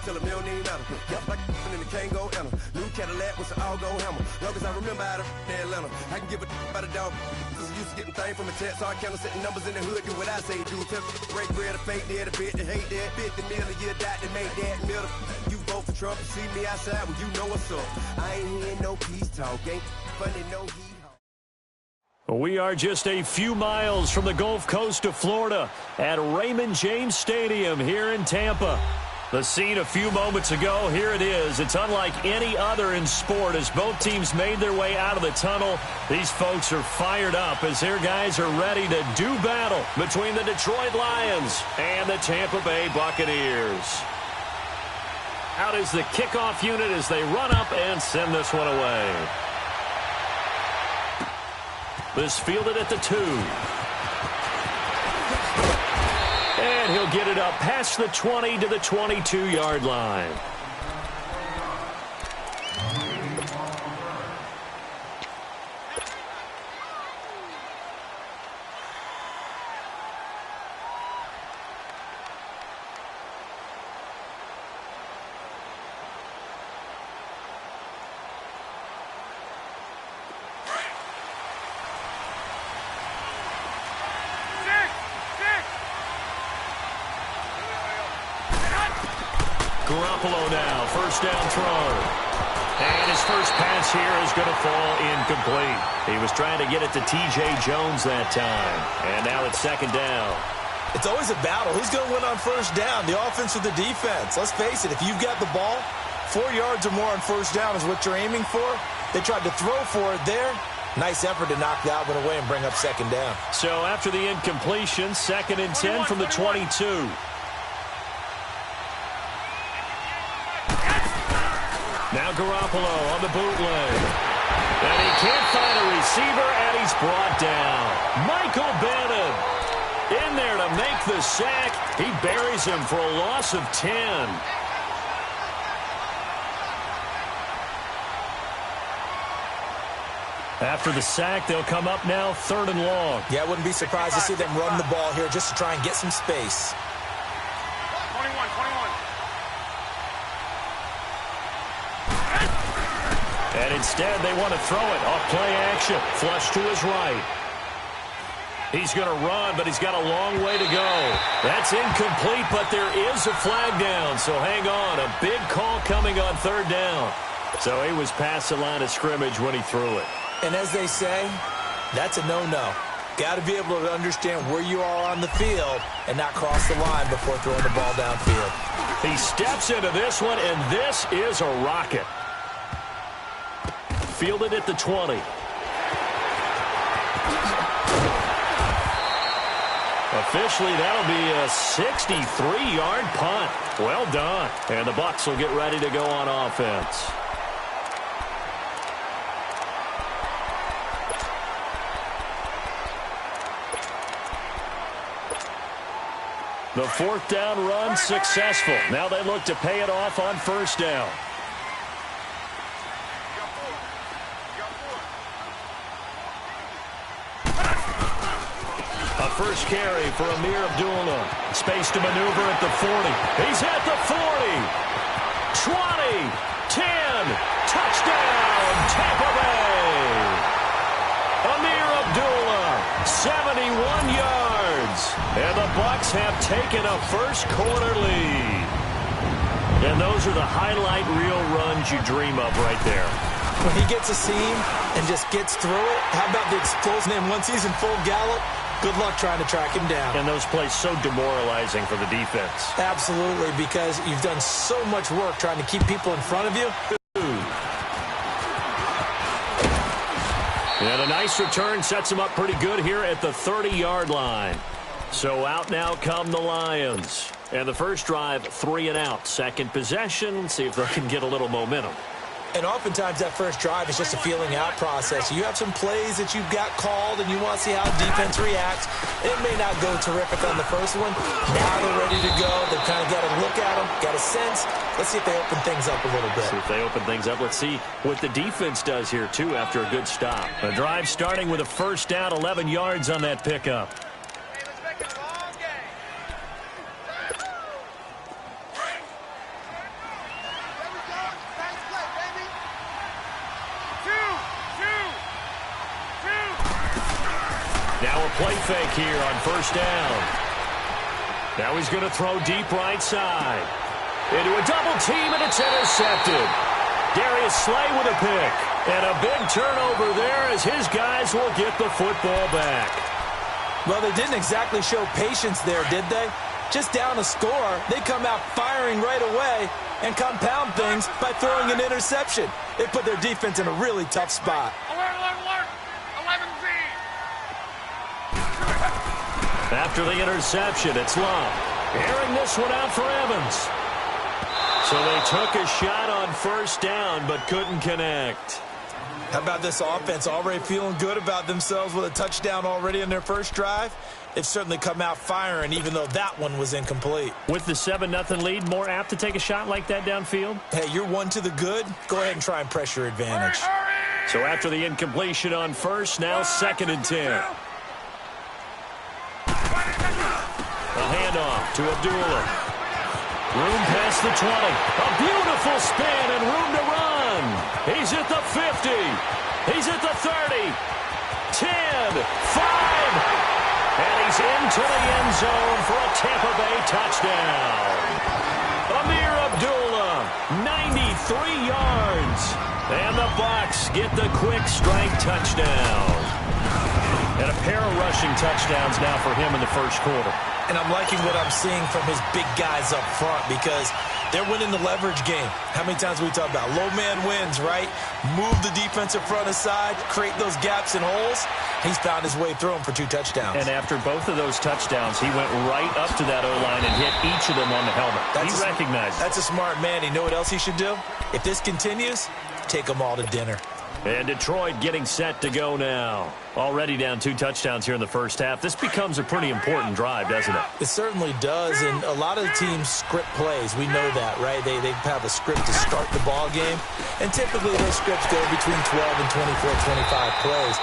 till a million ain't matter. Yep, like in the Kango Anna. New Cadillac with some all-go hammer. Long as I remember out of Atlanta, I can give a about a dog. Used to getting things from a text, hard counter, setting numbers in the hood, do what I say, do. Tell break bread, a fake dead, a bit, to hate that, 50 million a year, die to make that middle. You vote for Trump, you see me outside, well, you know what's up. I ain't hearing no peace talk, ain't funny, no heat. We are just a few miles from the Gulf Coast of Florida at Raymond James Stadium here in Tampa. The scene a few moments ago, here it is. It's unlike any other in sport as both teams made their way out of the tunnel. These folks are fired up as their guys are ready to do battle between the Detroit Lions and the Tampa Bay Buccaneers. Out is the kickoff unit as they run up and send this one away. This fielded at the 2. And he'll get it up past the 20 to the 22-yard line. Garoppolo now, first down throw. And his first pass here is going to fall incomplete. He was trying to get it to T.J. Jones that time. And now it's second down. It's always a battle. Who's going to win on first down, the offense or the defense? Let's face it, if you've got the ball, 4 yards or more on first down is what you're aiming for. They tried to throw for it there. Nice effort to knock that one away and bring up second down. So after the incompletion, 2nd and 10 from the 22. Now Garoppolo on the bootleg. And he can't find a receiver, and he's brought down. Michael Bennett in there to make the sack. He buries him for a loss of 10. After the sack, they'll come up now 3rd and long. Yeah, I wouldn't be surprised to see them run the ball here just to try and get some space. 21. And instead, they want to throw it off play action. Flush to his right. He's going to run, but he's got a long way to go. That's incomplete, but there is a flag down. So hang on. A big call coming on 3rd down. So he was past the line of scrimmage when he threw it. And as they say, that's a no-no. Got to be able to understand where you are on the field and not cross the line before throwing the ball downfield. He steps into this one, and this is a rocket. Fielded at the 20. Officially, that'll be a 63-yard punt. Well done. And the Bucs will get ready to go on offense. The 4th down run successful. Now they look to pay it off on 1st down. A first carry for Amir Abdullah. Space to maneuver at the 40. He's at the 40. 20. 10. Touchdown, Tampa Bay. Amir Abdullah, 71 yards. And the Bucs have taken a first-quarter lead. And those are the highlight reel runs you dream of right there. When he gets a seam and just gets through it, how about the explosion? And once he's in full gallop, good luck trying to track him down. And those plays so demoralizing for the defense. Absolutely, because you've done so much work trying to keep people in front of you. And a nice return sets him up pretty good here at the 30-yard line. So out now come the Lions. And the first drive, 3 and out. Second possession, see if they can get a little momentum. And oftentimes that first drive is just a feeling out process. You have some plays that you've got called and you want to see how defense reacts. It may not go terrific on the first one. Now they're ready to go. They've kind of got a look at them, got a sense. Let's see if they open things up a little bit. See if they open things up. Let's see what the defense does here, too, after a good stop. The drive starting with a first down, 11 yards on that pickup. a play fake here on first down. Now he's going to throw deep right side. Into a double team, and it's intercepted. Darius Slay with a pick. And a big turnover there as his guys will get the football back. Well, they didn't exactly show patience there, did they? Just down a score, they come out firing right away and compound things by throwing an interception. They put their defense in a really tough spot. Alert, alert, alert! 11Z! After the interception, it's Love. Airing this one out for Evans. So they took a shot on first down but couldn't connect. How about this offense already feeling good about themselves with a touchdown already in their first drive? They've certainly come out firing, even though that one was incomplete. With the 7-0 lead, more apt to take a shot like that downfield? Hey, you're one to the good. Go ahead and try and press your advantage. Hurry! So after the incompletion on first, now 2nd and 10. A handoff to Abdullah. Room past the 20. A beautiful spin and room to run. He's at the 50. He's at the 30. 10, 5. And he's into the end zone for a Tampa Bay touchdown. Amir Abdullah, 93 yards. And the Bucs get the quick strike touchdown. And a pair of rushing touchdowns now for him in the first quarter. And I'm liking what I'm seeing from his big guys up front because they're winning the leverage game. How many times we talk about low man wins, right? Move the defensive front aside, create those gaps and holes. He's found his way through them for 2 touchdowns. And after both of those touchdowns, he went right up to that O-line and hit each of them on the helmet. He recognized it. That's a smart man. You know what else he should do? If this continues, take them all to dinner. And Detroit getting set to go now. Already down 2 touchdowns here in the first half. This becomes a pretty important drive, doesn't it? It certainly does, and a lot of the teams script plays. We know that, right? They have a script to start the ball game, and typically those scripts go between 12 and 24, 25 plays.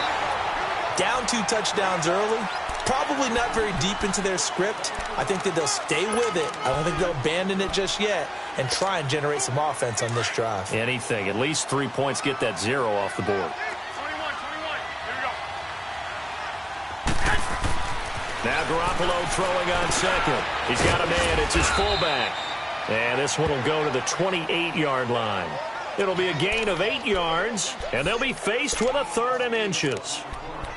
Down 2 touchdowns early, probably not very deep into their script. I think that they'll stay with it. I don't think they'll abandon it just yet and try and generate some offense on this drive. Anything. At least 3 points, get that 0 off the board. 21, 21. Here we go. Now Garoppolo throwing on second. He's got a man. It's his fullback. And this one will go to the 28-yard line. It'll be a gain of 8 yards, and they'll be faced with a 3rd and inches.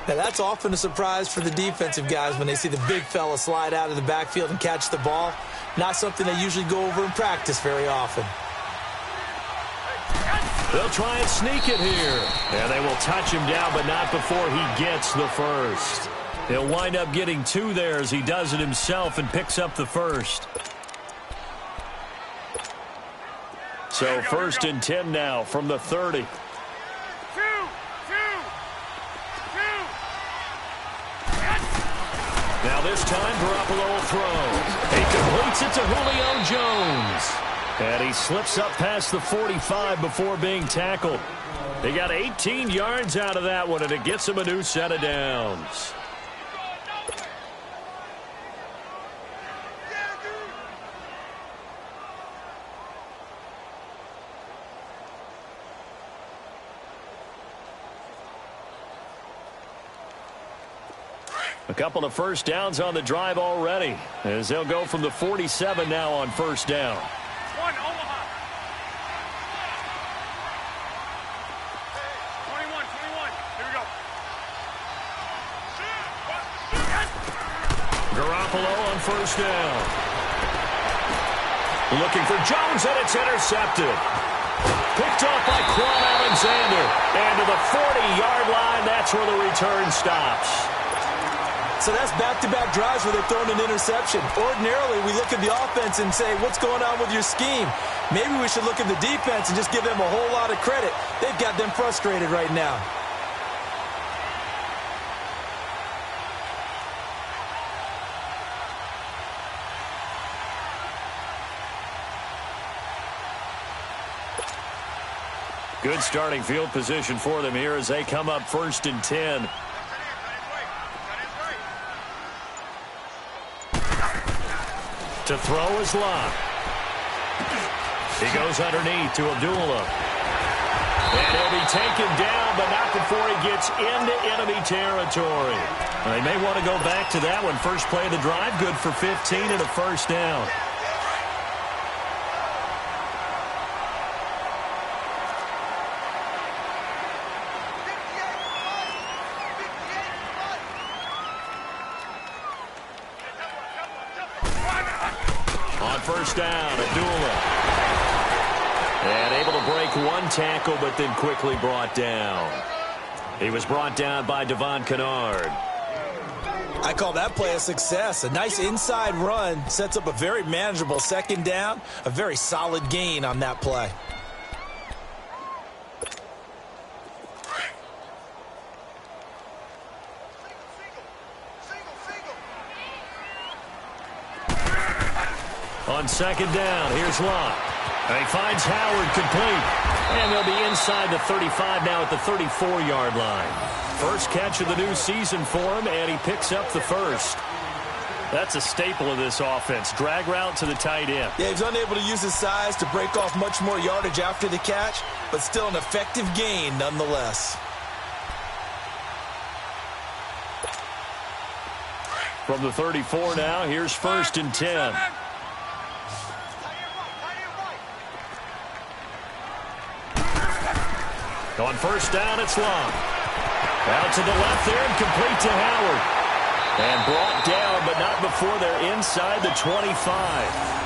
Now, that's often a surprise for the defensive guys when they see the big fella slide out of the backfield and catch the ball. Not something they usually go over in practice very often. They'll try and sneak it here. And they will touch him down, but not before he gets the first. He'll wind up getting 2 there as he does it himself and picks up the first. So 1st and 10 now from the 30. Now this time, Garoppolo will throw. He completes it to Julio Jones. And he slips up past the 45 before being tackled. They got 18 yards out of that one, and it gets him a new set of downs. A couple of first downs on the drive already, as they'll go from the 47 now on first down. 1, Omaha. 21, 21. Here we go. Garoppolo on first down. Looking for Jones, and it's intercepted. Picked off by Quan Alexander. And to the 40-yard line, that's where the return stops. So that's back-to-back drives where they've thrown an interception. Ordinarily, we look at the offense and say, what's going on with your scheme? Maybe we should look at the defense and just give them a whole lot of credit. They've got them frustrated right now. Good starting field position for them here as they come up 1st and 10. To throw is Locke. He goes underneath to Abdullah. And he'll be taken down, but not before he gets into enemy territory. Well, they may want to go back to that one. First play of the drive, good for 15 and a first down. On first down, Abdullah. And able to break one tackle, but then quickly brought down. He was brought down by Devon Kennard. I call that play a success. A nice inside run sets up a very manageable second down. A very solid gain on that play. On second down, here's Locke. And he finds Howard complete. And they'll be inside the 35 now at the 34-yard line. First catch of the new season for him, and he picks up the first. That's a staple of this offense. Drag route to the tight end. Yeah, he's unable to use his size to break off much more yardage after the catch, but still an effective gain nonetheless. From the 34 now, here's first and 10. On first down, it's Long. Out to the left there and complete to Howard. And brought down, but not before they're inside the 25.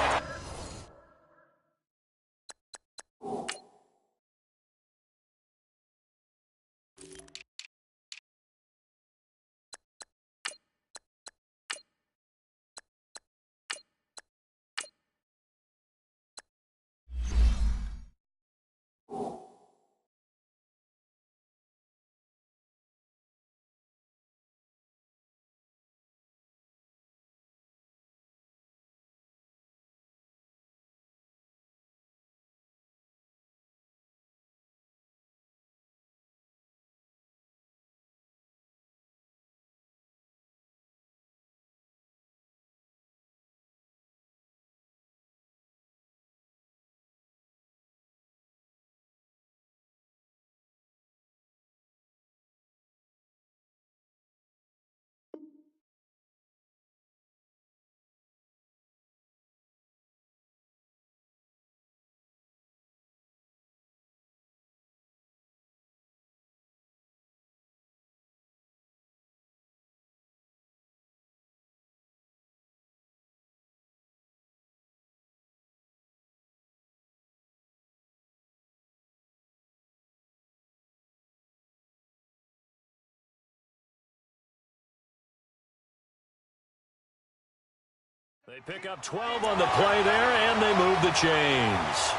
They pick up 12 on the play there, and they move the chains.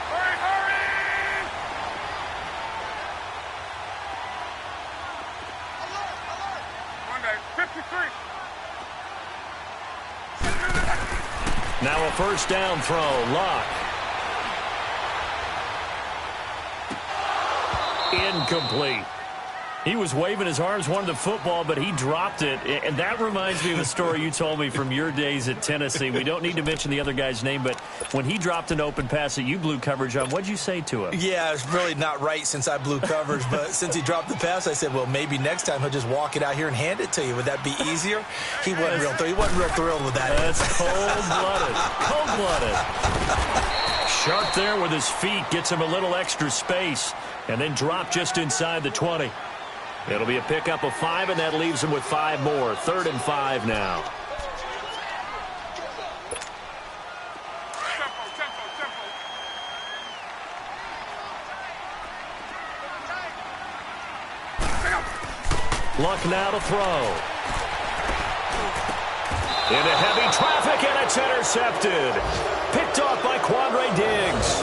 Hurry, hurry! Monday, 53. Now a first down throw. Locke. Incomplete. He was waving his arms, wanted the football, but he dropped it. And that reminds me of a story you told me from your days at Tennessee. We don't need to mention the other guy's name, but when he dropped an open pass that you blew coverage on, what'd you say to him? Yeah, it's really not right since I blew coverage, but since he dropped the pass, I said, well, maybe next time he'll just walk it out here and hand it to you. Would that be easier? He wasn't real thrilled with that. That's cold-blooded. Cold-blooded. Sharp there with his feet, gets him a little extra space, and then drop just inside the 20. It'll be a pickup of 5, and that leaves him with 5 more. 3rd and 5 now. Luck now to throw. Into heavy traffic, and it's intercepted. Picked off by Quandre Diggs.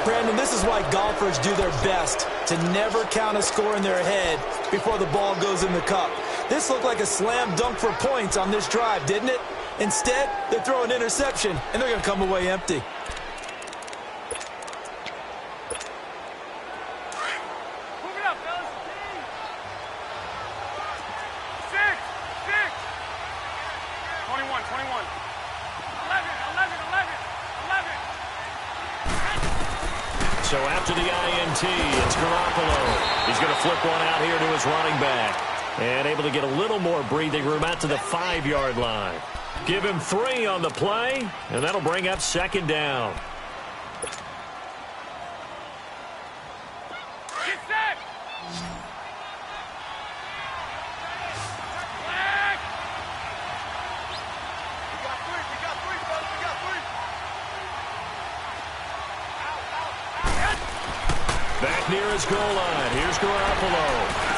Brandon, this is why golfers do their best to never count a score in their head before the ball goes in the cup. This looked like a slam dunk for points on this drive, didn't it? Instead, they throw an interception, and they're going to come away empty. Move it up, fellas. 6. 21. 21. 11. So after the INT, it's Garoppolo. He's going to flip one out here to his running back. And able to get a little more breathing room out to the 5-yard line. Give him 3 on the play, and that'll bring up second down. Get set. Flag. We got three, folks. We got 3. Back near his goal line. Here's Garoppolo.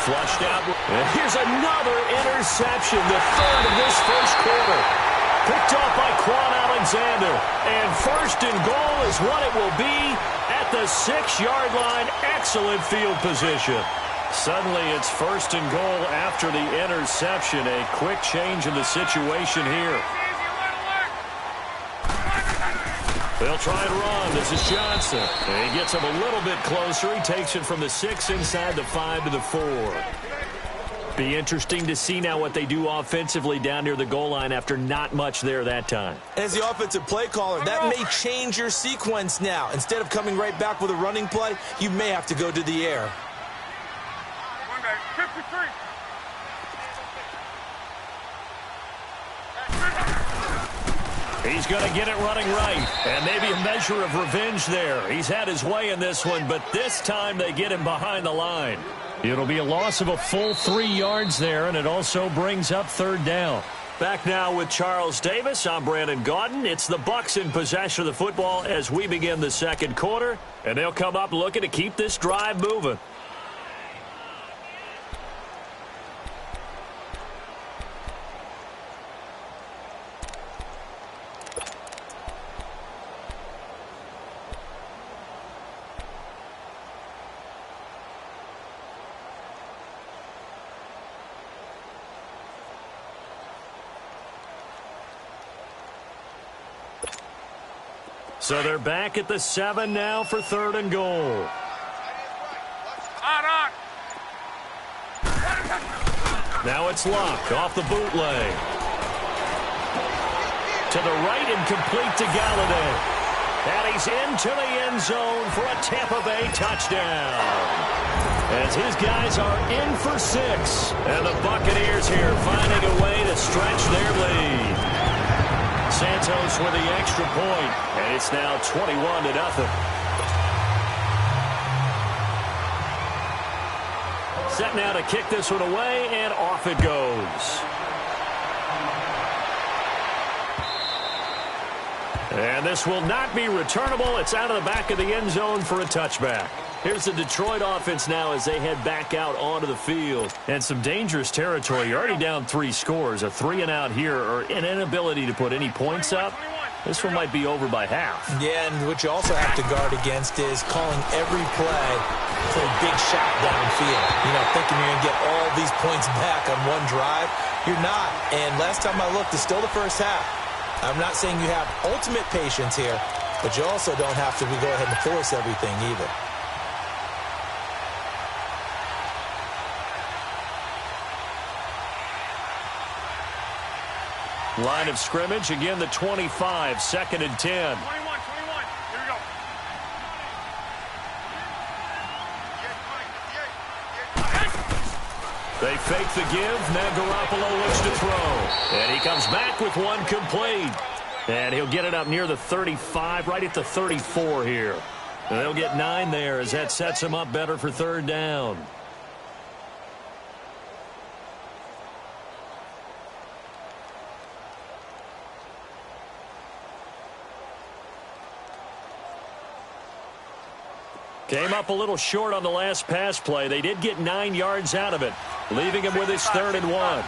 Flushed out. And here's another interception, the third of this first quarter. Picked off by Quan Alexander. And first and goal is what it will be at the 6-yard line. Excellent field position. Suddenly it's first and goal after the interception. A quick change in the situation here. They'll try and run. This is Johnson. And he gets him a little bit closer. He takes it from the 6 inside the 5 to the 4. Be interesting to see now what they do offensively down near the goal line after not much there that time. As the offensive play caller, that may change your sequence now. Instead of coming right back with a running play, you may have to go to the air. 53. He's going to get it running right. And maybe a measure of revenge there. He's had his way in this one, but this time they get him behind the line. It'll be a loss of a full 3 yards there, and it also brings up third down. Back now with Charles Davis. I'm Brandon Gaudin. It's the Bucs in possession of the football as we begin the second quarter, and they'll come up looking to keep this drive moving. So they're back at the 7 now for third and goal. On. Now it's Luck off the bootleg. To the right and complete to Galladay. And he's into the end zone for a Tampa Bay touchdown. As his guys are in for 6. And the Buccaneers here finding a way to stretch their lead. Santos with the extra point, and it's now 21-0. Set now to kick this one away, and off it goes. And this will not be returnable. It's out of the back of the end zone for a touchback. Here's the Detroit offense now as they head back out onto the field. And some dangerous territory. You're already down 3 scores. A 3-and-out here, or an inability to put any points up. This one might be over by half. Yeah, and what you also have to guard against is calling every play for a big shot downfield. You know, thinking you're going to get all these points back on one drive. You're not. And last time I looked, it's still the first half. I'm not saying you have ultimate patience here, but you also don't have to go ahead and force everything either. Line of scrimmage, again the 25, 2nd and 10. 21. Here we go. They fake the give. Now Garoppolo looks to throw. And he comes back with one complete. And he'll get it up near the 35, right at the 34 here. And they'll get 9 there as that sets him up better for third down. Came up a little short on the last pass play. They did get 9 yards out of it, leaving him with his 3rd and 1.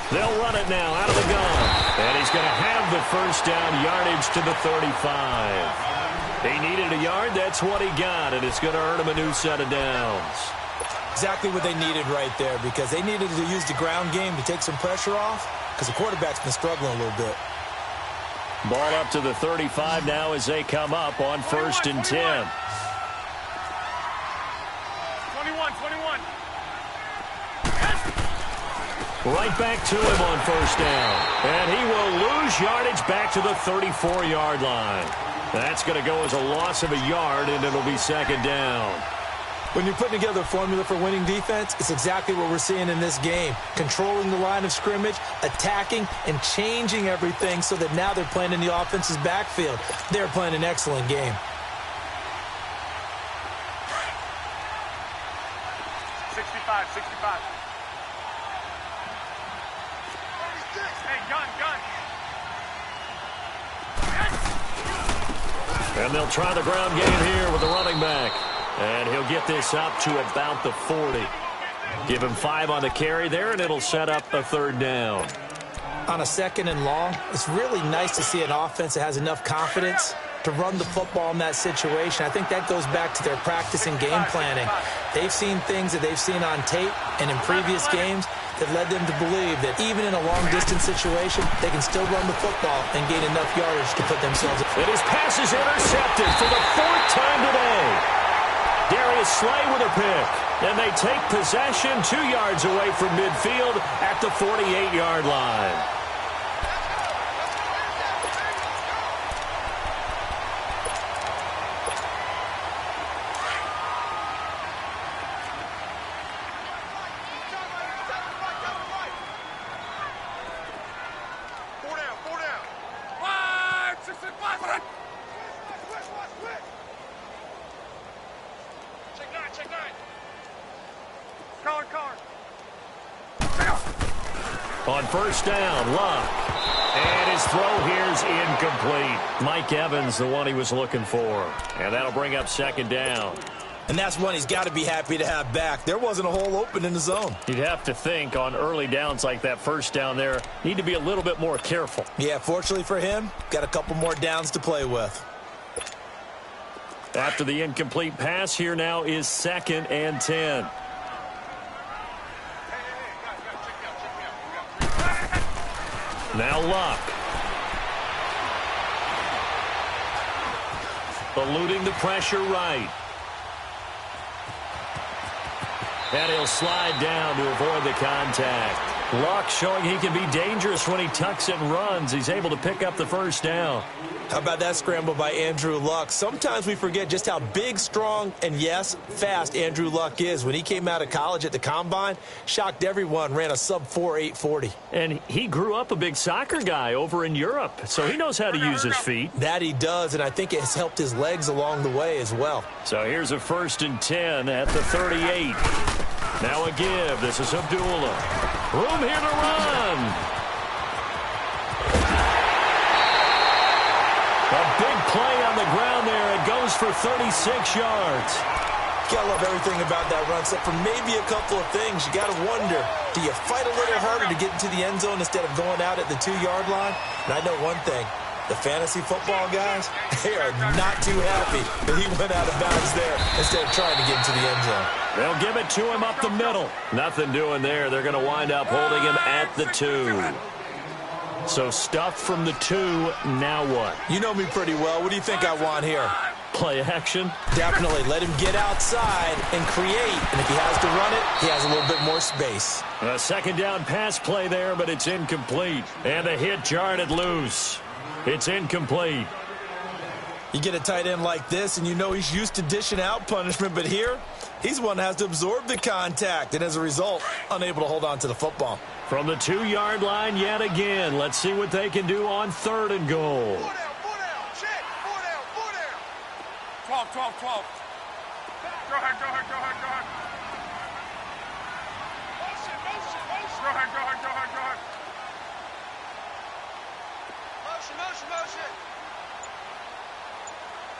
They'll run it now out of the gun. And he's going to have the first down, yardage to the 35. He needed a yard. That's what he got, and it's going to earn him a new set of downs. Exactly what they needed right there, because they needed to use the ground game to take some pressure off, because the quarterback's been struggling a little bit. Ball up to the 35 now as they come up on 1st and 10. 21. Right back to him on first down. And he will lose yardage back to the 34-yard line. That's going to go as a loss of a yard, and it'll be second down. When you're putting together a formula for winning defense, it's exactly what we're seeing in this game. Controlling the line of scrimmage, attacking, and changing everything so that now they're playing in the offense's backfield. They're playing an excellent game. 65, 65. Hey, gun. And they'll try the ground game here with the running back. And he'll get this up to about the 40. Give him 5 on the carry there, and it'll set up a third down. On a second and long, it's really nice to see an offense that has enough confidence to run the football in that situation. I think that goes back to their practice and game planning. They've seen things that they've seen on tape and in previous games that led them to believe that even in a long-distance situation, they can still run the football and gain enough yardage to put themselves. And his pass is intercepted for the 4th time today. Darius Slay with a pick. And they take possession 2 yards away from midfield at the 48-yard line. On first down, Luck. And his throw here's incomplete. Mike Evans, the one he was looking for. And that'll bring up second down. And that's one he's got to be happy to have back. There wasn't a hole open in the zone. You'd have to think on early downs like that first down there, need to be a little bit more careful. Yeah, fortunately for him, got a couple more downs to play with. After the incomplete pass, here now is 2nd and 10. Now Luck. Eluding the pressure right. And he'll slide down to avoid the contact. Luck showing he can be dangerous when he tucks it and runs. He's able to pick up the first down. How about that scramble by Andrew Luck? Sometimes we forget just how big, strong, and yes, fast Andrew Luck is. When he came out of college at the Combine, shocked everyone, ran a sub-4 840. And he grew up a big soccer guy over in Europe, so he knows how to use his feet. That he does, and I think it has helped his legs along the way as well. So here's a 1st and 10 at the 38. Now a give. This is Abdullah. Room here to run. A big play on the ground there. It goes for 36 yards. Gotta love everything about that run, except for maybe a couple of things. You gotta wonder, do you fight a little harder to get into the end zone instead of going out at the 2-yard line? And I know one thing. The fantasy football guys, they are not too happy that he went out of bounds there instead of trying to get into the end zone. They'll give it to him up the middle. Nothing doing there. They're going to wind up holding him at the 2. So stuff from the 2, now what? You know me pretty well. What do you think I want here? Play action? Definitely. Let him get outside and create. And if he has to run it, he has a little bit more space. A 2nd down pass play there, but it's incomplete. And the hit jarred loose. It's incomplete. You get a tight end like this, and you know he's used to dishing out punishment, but here, he's one that has to absorb the contact, and as a result, unable to hold on to the football. From the 2-yard line yet again. Let's see what they can do on 3rd and goal. 4 down, check, 4 down. 12. Go ahead. Motion. Go ahead. Motion.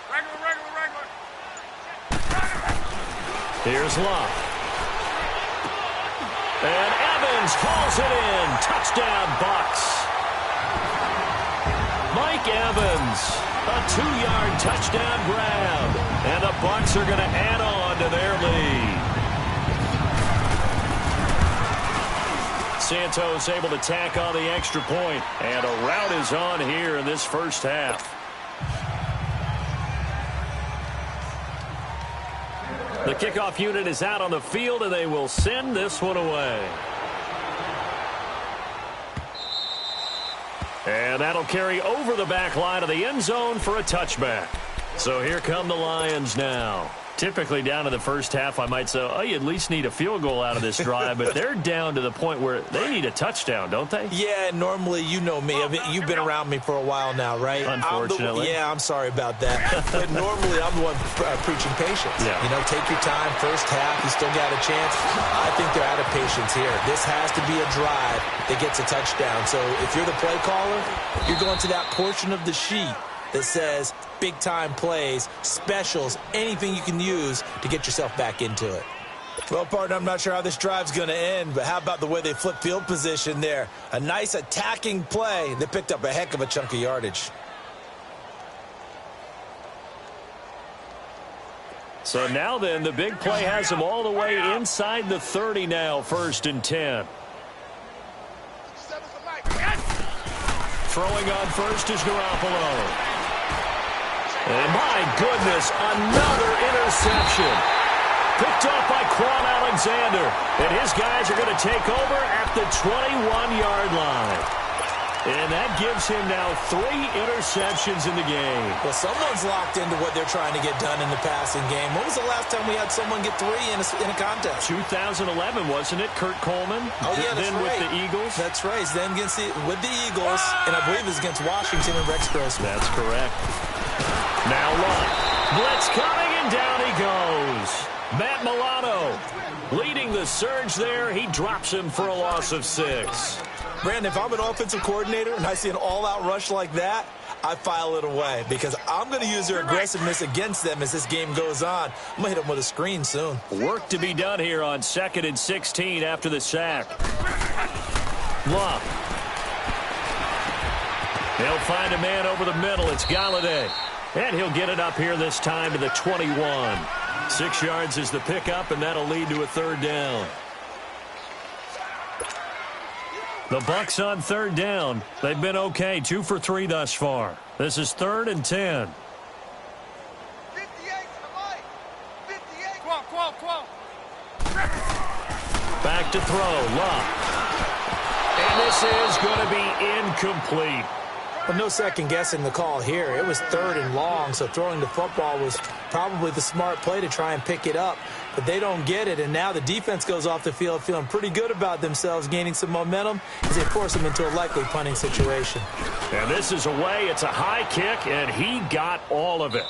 Regular. Here's Luck. And Evans hauls it in. Touchdown, Bucks. Mike Evans, a 2-yard touchdown grab. And the Bucks are going to add on to their lead. Santos able to tack on the extra point. And a rout is on here in this first half. The kickoff unit is out on the field, and they will send this one away. And that'll carry over the back line of the end zone for a touchback. So here come the Lions now. Typically down to the first half, I might say, oh, you at least need a field goal out of this drive, but they're down to the point where they need a touchdown, don't they? Yeah, normally, you know me. I mean, you've been around me for a while now, right? Unfortunately. I'm sorry about that. But normally, I'm the one preaching patience. Yeah. You know, take your time. First half, you still got a chance. I think they're out of patience here. This has to be a drive that gets a touchdown. So if you're the play caller, you're going to that portion of the sheet that says big-time plays, specials, anything you can use to get yourself back into it. Well, partner, I'm not sure how this drive's going to end, but how about the way they flip field position there? A nice attacking play. They picked up a heck of a chunk of yardage. So now then, the big play has them all the way inside the 30 now, 1st and 10. Throwing on first is Garoppolo. And my goodness, another interception. Picked off by Quan Alexander. And his guys are going to take over at the 21-yard line. And that gives him now 3 interceptions in the game. Well, someone's locked into what they're trying to get done in the passing game. When was the last time we had someone get 3 in a contest? 2011, wasn't it? Kurt Coleman. Oh, yeah, that's then right. With the Eagles. That's right. Then with the Eagles, and I believe it's against Washington and Rex Grossman. That's correct. Now Luck. Blitz coming, and down he goes. Matt Milano leading the surge there. He drops him for a loss of 6. Brandon, if I'm an offensive coordinator and I see an all-out rush like that, I file it away because I'm going to use their aggressiveness against them as this game goes on. I'm going to hit them with a screen soon. Work to be done here on 2nd and 16 after the sack. Luck. They'll find a man over the middle. It's Galladay. And he'll get it up here this time to the 21. 6 yards is the pickup, and that'll lead to a 3rd down. The Bucs on 3rd down. They've been okay, 2 for 3 thus far. This is 3rd and 10. 58 to the right. 58. 12. Back to throw, Luck. And this is going to be incomplete. Well, no second-guessing the call here. It was 3rd and long, so throwing the football was probably the smart play to try and pick it up. But they don't get it, and now the defense goes off the field feeling pretty good about themselves, gaining some momentum as they force them into a likely punting situation. And this is away. It's a high kick, and he got all of it.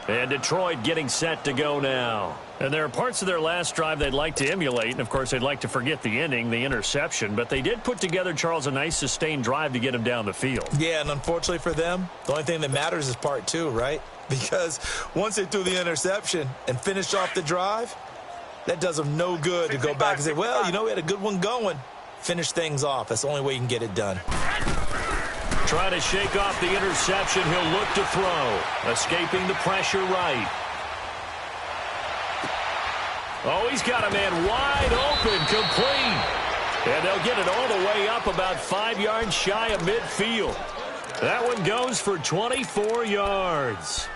And Detroit getting set to go now. And there are parts of their last drive they'd like to emulate, and of course they'd like to forget the ending, the interception, but they did put together, Charles, a nice sustained drive to get him down the field. Yeah, and unfortunately for them, the only thing that matters is part 2, right? Because once they threw the interception and finished off the drive, that does them no good to go back and say, well, you know, we had a good one going. Finish things off. That's the only way you can get it done. Trying to shake off the interception. He'll look to throw. Escaping the pressure right. Oh, he's got a man wide open, complete. And they'll get it all the way up about 5 yards shy of midfield. That one goes for 24 yards.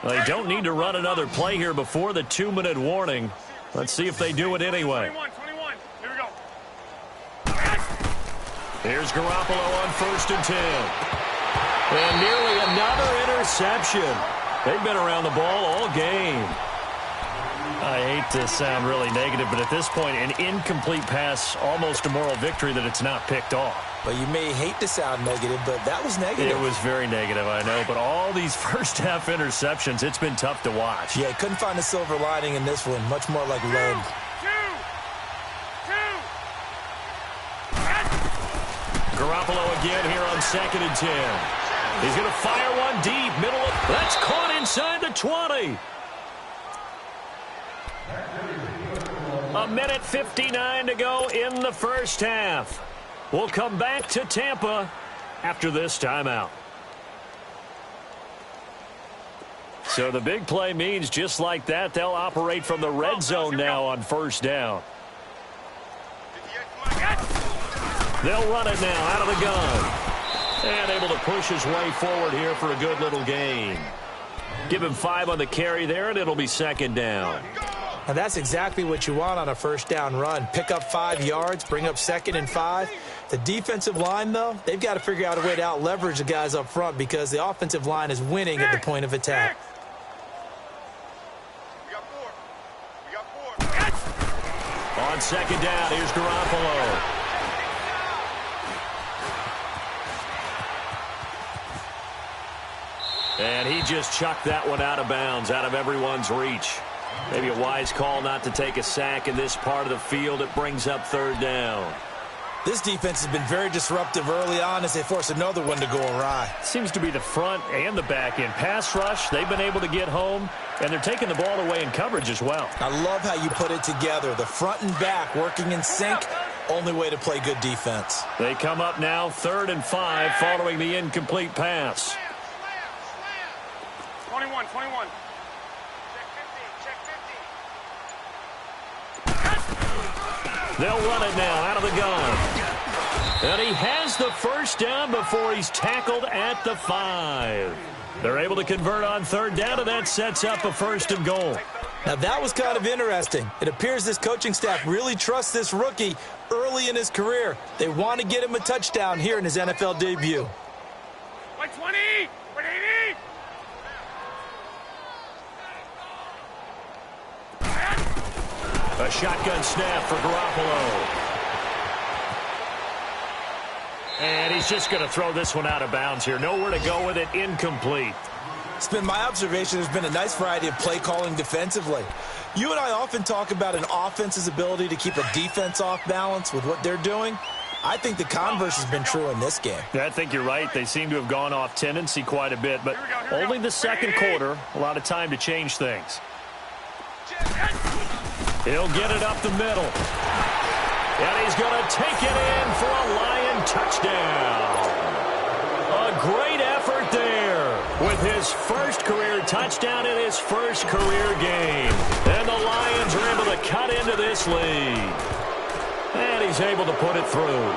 Well, they don't need to run another play here before the 2-minute warning. Let's see if they do it anyway. 21. Here we go. Here's Garoppolo on 1st and 10. And nearly another interception. They've been around the ball all game. I hate to sound really negative, but at this point, an incomplete pass, almost a moral victory that it's not picked off. Well, you may hate to sound negative, but that was negative. It was very negative, I know, but all these first-half interceptions, it's been tough to watch. Yeah, couldn't find a silver lining in this one. Much more like lead. 2. Garoppolo again here on 2nd and 10. He's going to fire one deep, middle of... That's caught inside the 20. A minute 59 to go in the first half. We'll come back to Tampa after this timeout. So the big play means just like that, they'll operate from the red zone now on 1st down. They'll run it now out of the gun. And able to push his way forward here for a good little gain. Give him 5 on the carry there, and it'll be 2nd down. Now that's exactly what you want on a first down run. Pick up 5 yards, bring up 2nd and 5. The defensive line, though, they've got to figure out a way to out-leverage the guys up front because the offensive line is winning at the point of attack. We got 4. We got 4. On 2nd down, here's Garoppolo. And he just chucked that one out of bounds, out of everyone's reach. Maybe a wise call not to take a sack in this part of the field. It brings up 3rd down. This defense has been very disruptive early on as they force another one to go awry. Seems to be the front and the back end. Pass rush, they've been able to get home, and they're taking the ball away in coverage as well. I love how you put it together. The front and back working in sync. Only way to play good defense. They come up now 3rd and 5 following the incomplete pass. 21. They'll run it now out of the gun. And he has the first down before he's tackled at the 5. They're able to convert on 3rd down, and that sets up a 1st and goal. Now that was kind of interesting. It appears this coaching staff really trusts this rookie early in his career. They want to get him a touchdown here in his NFL debut. 120. 180. A shotgun snap for Garoppolo. And he's just going to throw this one out of bounds here. Nowhere to go with it. Incomplete. It's been my observation there's been a nice variety of play calling defensively. You and I often talk about an offense's ability to keep a defense off balance with what they're doing. I think the converse has been true in this game. Yeah, I think you're right. They seem to have gone off tendency quite a bit, but only the 2nd quarter. A lot of time to change things. He'll get it up the middle. And he's going to take it in for a Lion touchdown. A great effort there with his first career touchdown in his first career game. And the Lions are able to cut into this lead. And he's able to put it through.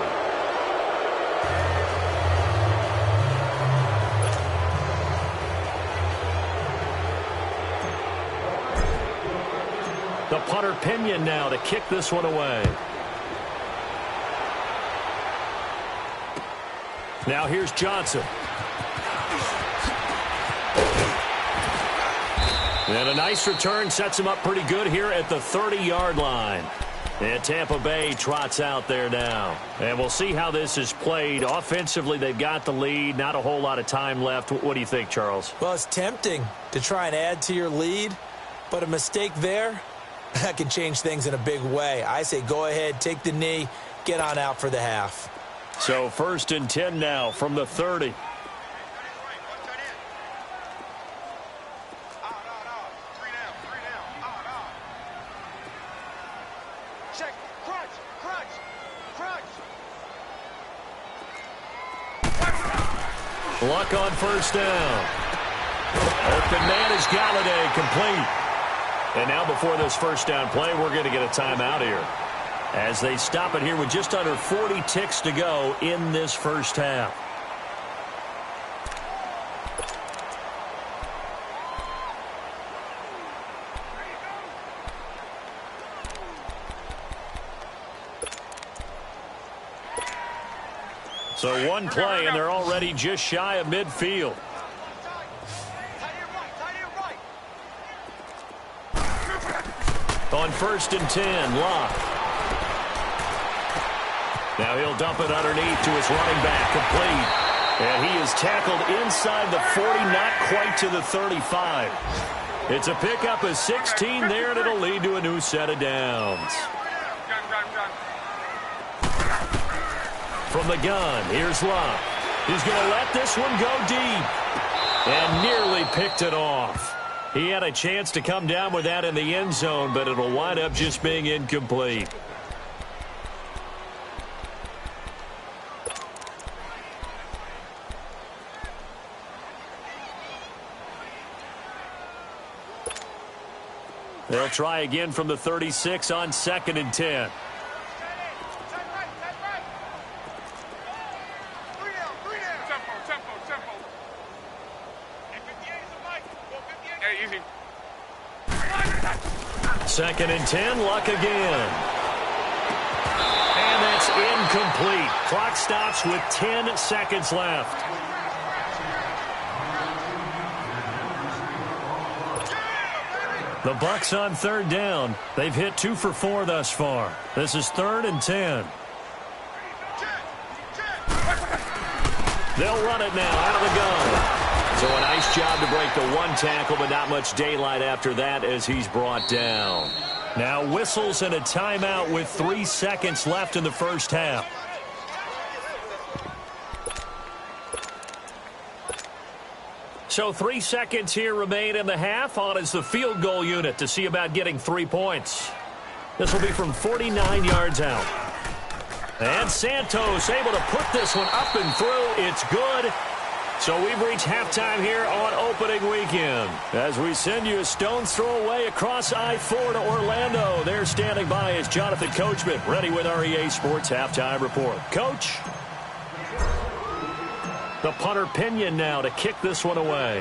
The punter Pinion now to kick this one away. Now here's Johnson. And a nice return sets him up pretty good here at the 30-yard line. And Tampa Bay trots out there now. And we'll see how this is played. Offensively, they've got the lead. Not a whole lot of time left. What do you think, Charles? Well, it's tempting to try and add to your lead, but a mistake there, that can change things in a big way. I say go ahead, take the knee, get on out for the half. So 1st and 10 now from the 30. Check. Crunch. Luck on 1st down. Open man is Galladay, complete. And now before this 1st down play, we're going to get a timeout here as they stop it here with just under 40 ticks to go in this 1st half. So one play, and they're already just shy of midfield. On 1st and 10, Locke. Now he'll dump it underneath to his running back, complete. And he is tackled inside the 40, not quite to the 35. It's a pickup of 16 there, and it'll lead to a new set of downs. From the gun, here's Locke. He's going to let this one go deep. And nearly picked it off. He had a chance to come down with that in the end zone, but it'll wind up just being incomplete. They'll try again from the 36 on 2nd and 10. 2nd and 10, Luck again. And that's incomplete. Clock stops with 10 seconds left. The Bucs on 3rd down. They've hit 2 for 4 thus far. This is 3rd and 10. They'll run it now out of the gun. So a nice job to break the 1 tackle, but not much daylight after that as he's brought down. Now whistles and a timeout with 3 seconds left in the first half. So 3 seconds here remain in the half. On is the field goal unit to see about getting 3 points. This will be from 49 yards out. And Santos able to put this one up and through. It's good. So we've reached halftime here on opening weekend. As we send you a stone's throw away across I-4 to Orlando. There standing by is Jonathan Coachman, ready with our EA Sports Halftime Report. Coach? The punter Pinion now to kick this one away.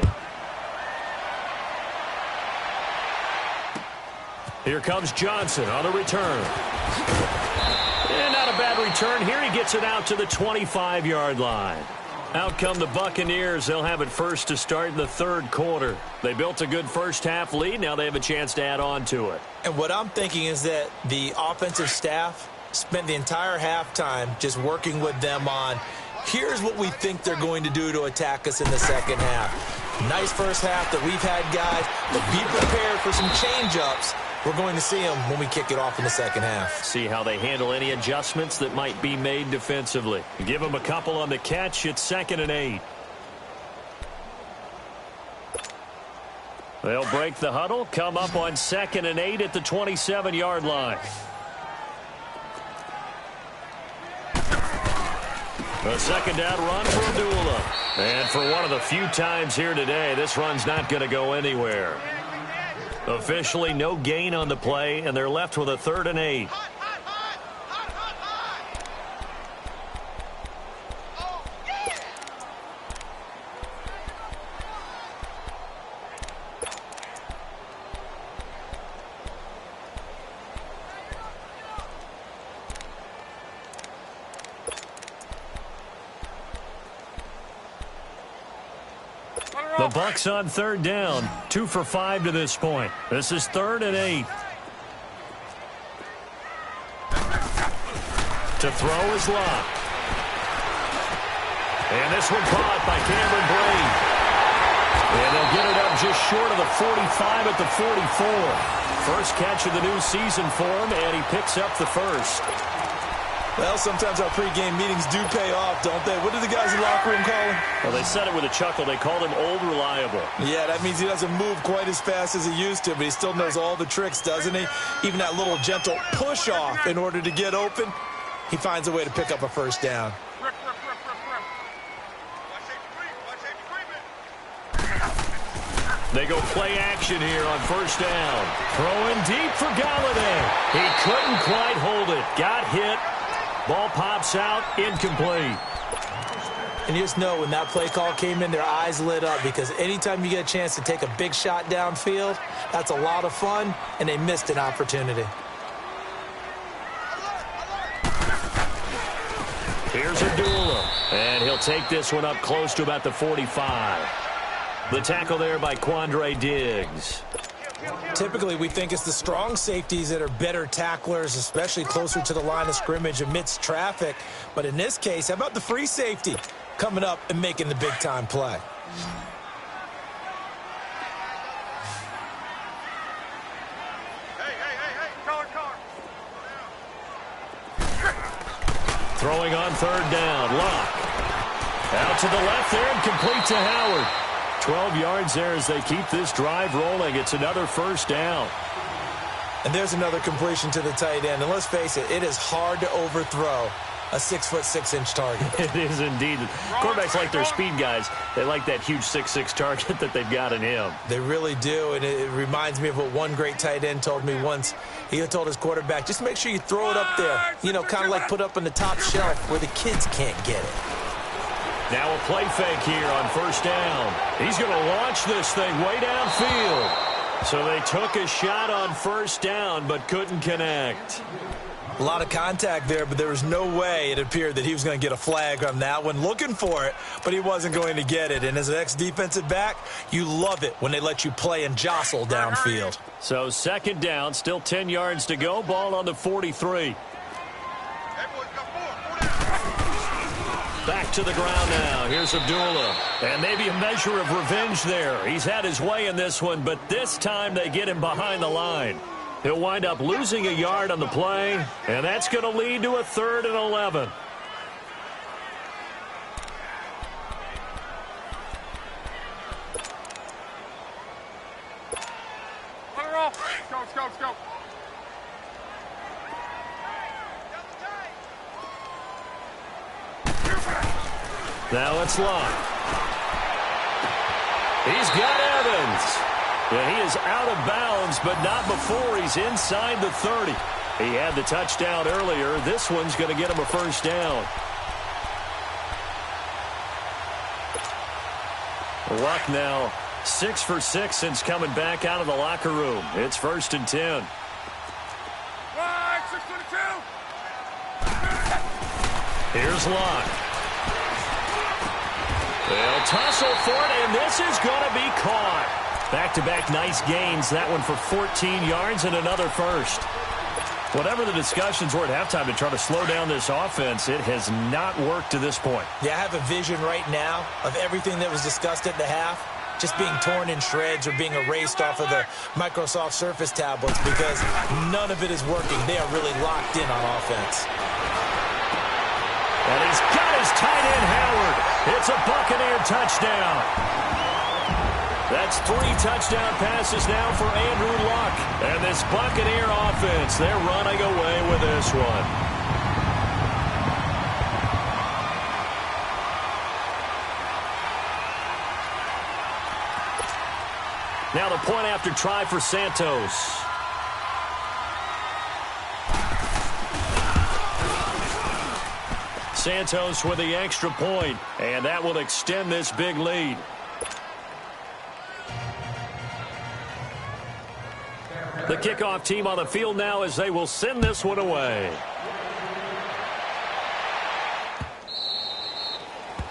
Here comes Johnson on the return. And not a bad return here. He gets it out to the 25-yard line. Out come the Buccaneers. They'll have it first to start in the 3rd quarter. They built a good first-half lead. Now they have a chance to add on to it. And what I'm thinking is that the offensive staff spent the entire halftime just working with them on, here's what we think they're going to do to attack us in the second half. Nice first half that we've had, guys, but be prepared for some change-ups. We're going to see them when we kick it off in the second half. See how they handle any adjustments that might be made defensively. Give them a couple on the catch. It's 2nd and 8. They'll break the huddle, come up on 2nd and 8 at the 27-yard line. A 2nd down run for Abdullah. And for one of the few times here today, this run's not going to go anywhere. Officially no gain on the play, and they're left with a 3rd and 8. The Bucs on 3rd down, 2 for 5 to this point. This is 3rd and 8. To throw is Locke. And this one caught by Cameron Brate. And they'll get it up just short of the 45 at the 44. First catch of the new season for him, and he picks up the first. Well, sometimes our pregame meetings do pay off, don't they? What do the guys in the locker room call him? Well, they said it with a chuckle. They called him Old Reliable. Yeah, that means he doesn't move quite as fast as he used to, but he still knows all the tricks, doesn't he? Even that little gentle push-off in order to get open, he finds a way to pick up a first down. They go play action here on 1st down. Throwing deep for Galladay. He couldn't quite hold it. Got hit. Ball pops out, incomplete. And you just know when that play call came in, their eyes lit up, because anytime you get a chance to take a big shot downfield, that's a lot of fun, and they missed an opportunity. Here's Abdullah, and he'll take this one up close to about the 45. The tackle there by Quandre Diggs. Typically, we think it's the strong safeties that are better tacklers, especially closer to the line of scrimmage amidst traffic. But in this case, how about the free safety coming up and making the big-time play? Throwing on 3rd down, Locke. Out to the left there and complete to Howard. 12 yards there as they keep this drive rolling. It's another first down. And there's another completion to the tight end. And let's face it, it is hard to overthrow a 6'6" target. It is indeed. Quarterbacks like their speed guys. They like that huge 6'6" target that they've got in him. They really do, and it reminds me of what one great tight end told me once. He told his quarterback, just make sure you throw it up there, you know, kind of like put up on the top shelf where the kids can't get it. Now a play fake here on 1st down. He's going to launch this thing way downfield. So they took a shot on first down but couldn't connect. A lot of contact there, but there was no way it appeared that he was going to get a flag on that one. Looking for it, but he wasn't going to get it. And as an ex-defensive back, you love it when they let you play and jostle downfield. So second down, still 10 yards to go. Ball on the 43. Back to the ground now. Here's Abdullah. And maybe a measure of revenge there. He's had his way in this one, but this time they get him behind the line. He'll wind up losing a yard on the play, and that's going to lead to a 3rd and 11. Let's go. Now it's Locke. He's got Evans. And he is out of bounds, but not before he's inside the 30. He had the touchdown earlier. This one's going to get him a first down. Luck now 6 for 6 since coming back out of the locker room. It's 1st and 10. Right, 622. Here's Locke. They'll tussle for it, and this is going to be caught. Back-to-back nice gains. That one for 14 yards and another first. Whatever the discussions were at halftime to try to slow down this offense, it has not worked to this point. Yeah, I have a vision right now of everything that was discussed at the half just being torn in shreds or being erased off of the Microsoft Surface tablets because none of it is working. They are really locked in on offense. And he's got his tight end, Howard. It's a Buccaneer touchdown. That's 3 touchdown passes now for Andrew Luck. And this Buccaneer offense, they're running away with this one. Now the point after try for Santos. Santos with the extra point, and that will extend this big lead. The kickoff team on the field now as they will send this one away.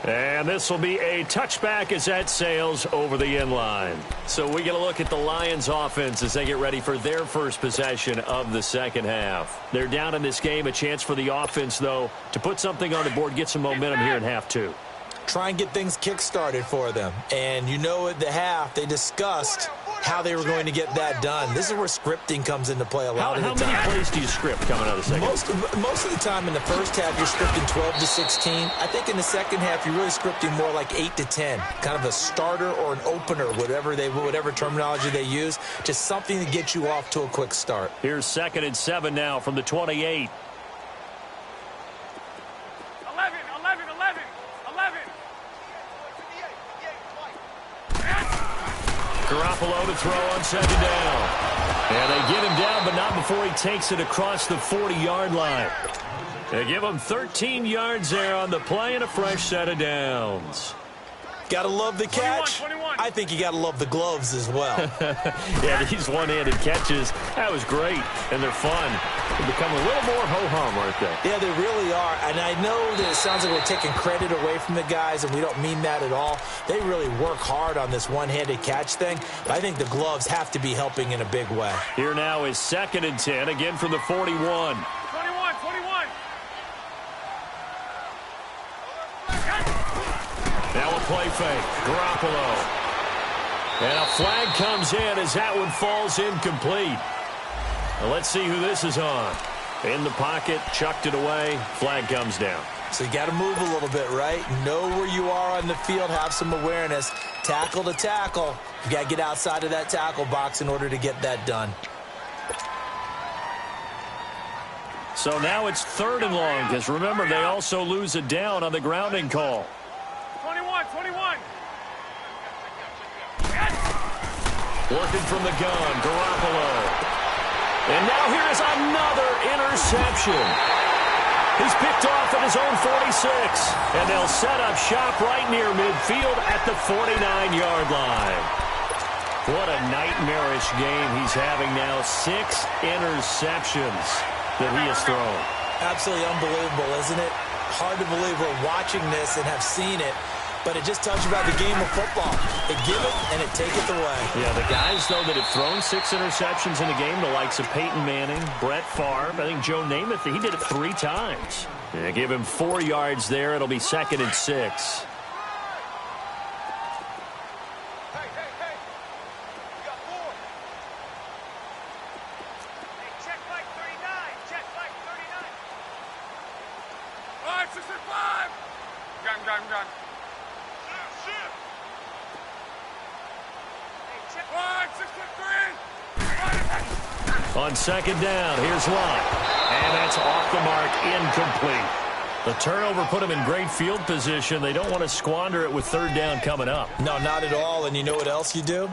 And this will be a touchback as that sails over the end line. So we get a look at the Lions offense as they get ready for their first possession of the second half. They're down in this game. A chance for the offense, though, to put something on the board, get some momentum here in half 2. Try and get things kick-started for them. And you know at the half, they discussed how they were going to get that done. This is where scripting comes into play a lot of the time. How many plays do you script coming out of the second? Most of the time in the first half, you're scripting 12 to 16. I think in the second half, you're really scripting more like 8 to 10. Kind of a starter or an opener, whatever terminology they use. Just something to get you off to a quick start. Here's 2nd and 7 now from the 28. 11. Garoppolo to throw on 2nd down. And they get him down, but not before he takes it across the 40-yard line. They give him 13 yards there on the play and a fresh set of downs. Got to love the catch. 21. I think you got to love the gloves as well. Yeah, these one-handed catches, that was great, and they're fun. They become a little more ho-hum, aren't they? Yeah, they really are. And I know that it sounds like we're taking credit away from the guys, and we don't mean that at all. They really work hard on this one-handed catch thing. But I think the gloves have to be helping in a big way. Here now is 2nd and 10, again from the 41. 21. Now a play fake. Garoppolo. And a flag comes in as that one falls incomplete. Now let's see who this is on. In the pocket, chucked it away. Flag comes down. So you got to move a little bit, right? Know where you are on the field. Have some awareness. Tackle to tackle. You got to get outside of that tackle box in order to get that done. So now it's 3rd and long, because remember, they also lose a down on the grounding call. 21. Working from the gun, Garoppolo. And now here is another interception. He's picked off at his own 46. And they'll set up shop right near midfield at the 49-yard line. What a nightmarish game he's having now. 6 interceptions that he has thrown. Absolutely unbelievable, isn't it? Hard to believe we're watching this and have seen it, but it just tells you about the game of football. It give it and it take it away. Yeah, the guys, though, that have thrown 6 interceptions in a game, the likes of Peyton Manning, Brett Favre, I think Joe Namath, he did it 3 times. Yeah, give him 4 yards there. It'll be 2nd and 6. On 2nd down, here's Lott. And that's off the mark, incomplete. The turnover put them in great field position. They don't want to squander it with 3rd down coming up. No, not at all. And you know what else you do?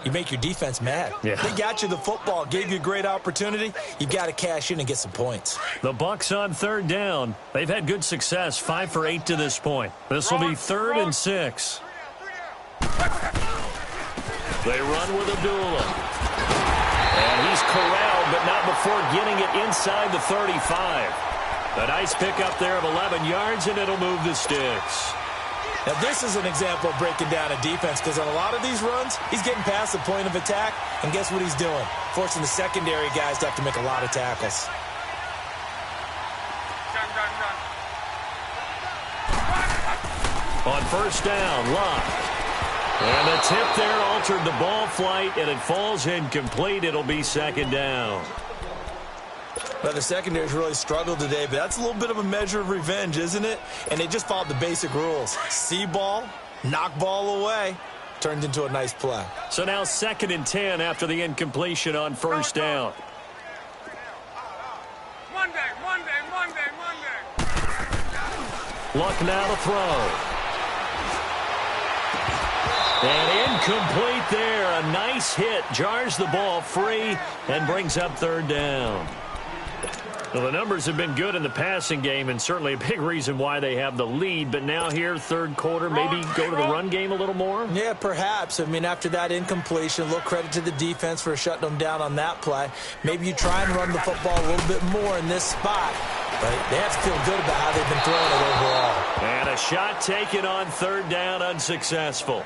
You make your defense mad. Yeah. They got you the football, gave you a great opportunity. You've got to cash in and get some points. The Bucs on 3rd down. They've had good success, 5 for 8 to this point. This will be 3rd and 6. They run with Abdullah. And he's corralled, but not before getting it inside the 35. A nice pickup there of 11 yards, and it'll move the sticks. Now, this is an example of breaking down a defense, because on a lot of these runs, he's getting past the point of attack, and guess what he's doing? Forcing the secondary guys to have to make a lot of tackles. On 1st down, Lott. And the tip there altered the ball flight, and it falls incomplete. It'll be 2nd down. Well, the secondary's really struggled today, but that's a little bit of a measure of revenge, isn't it? And they just followed the basic rules. See ball, knock ball away. Turned into a nice play. So now 2nd and 10 after the incompletion on 1st down. Monday. Luck now to throw. And incomplete there. A nice hit. Jars the ball free and brings up 3rd down. Well, the numbers have been good in the passing game, and certainly a big reason why they have the lead. But now here, 3rd quarter, maybe go to the run game a little more? Yeah, perhaps. I mean, after that incompletion, a little credit to the defense for shutting them down on that play. Maybe you try and run the football a little bit more in this spot. But they have to feel good about how they've been throwing it overall. And a shot taken on 3rd down, unsuccessful.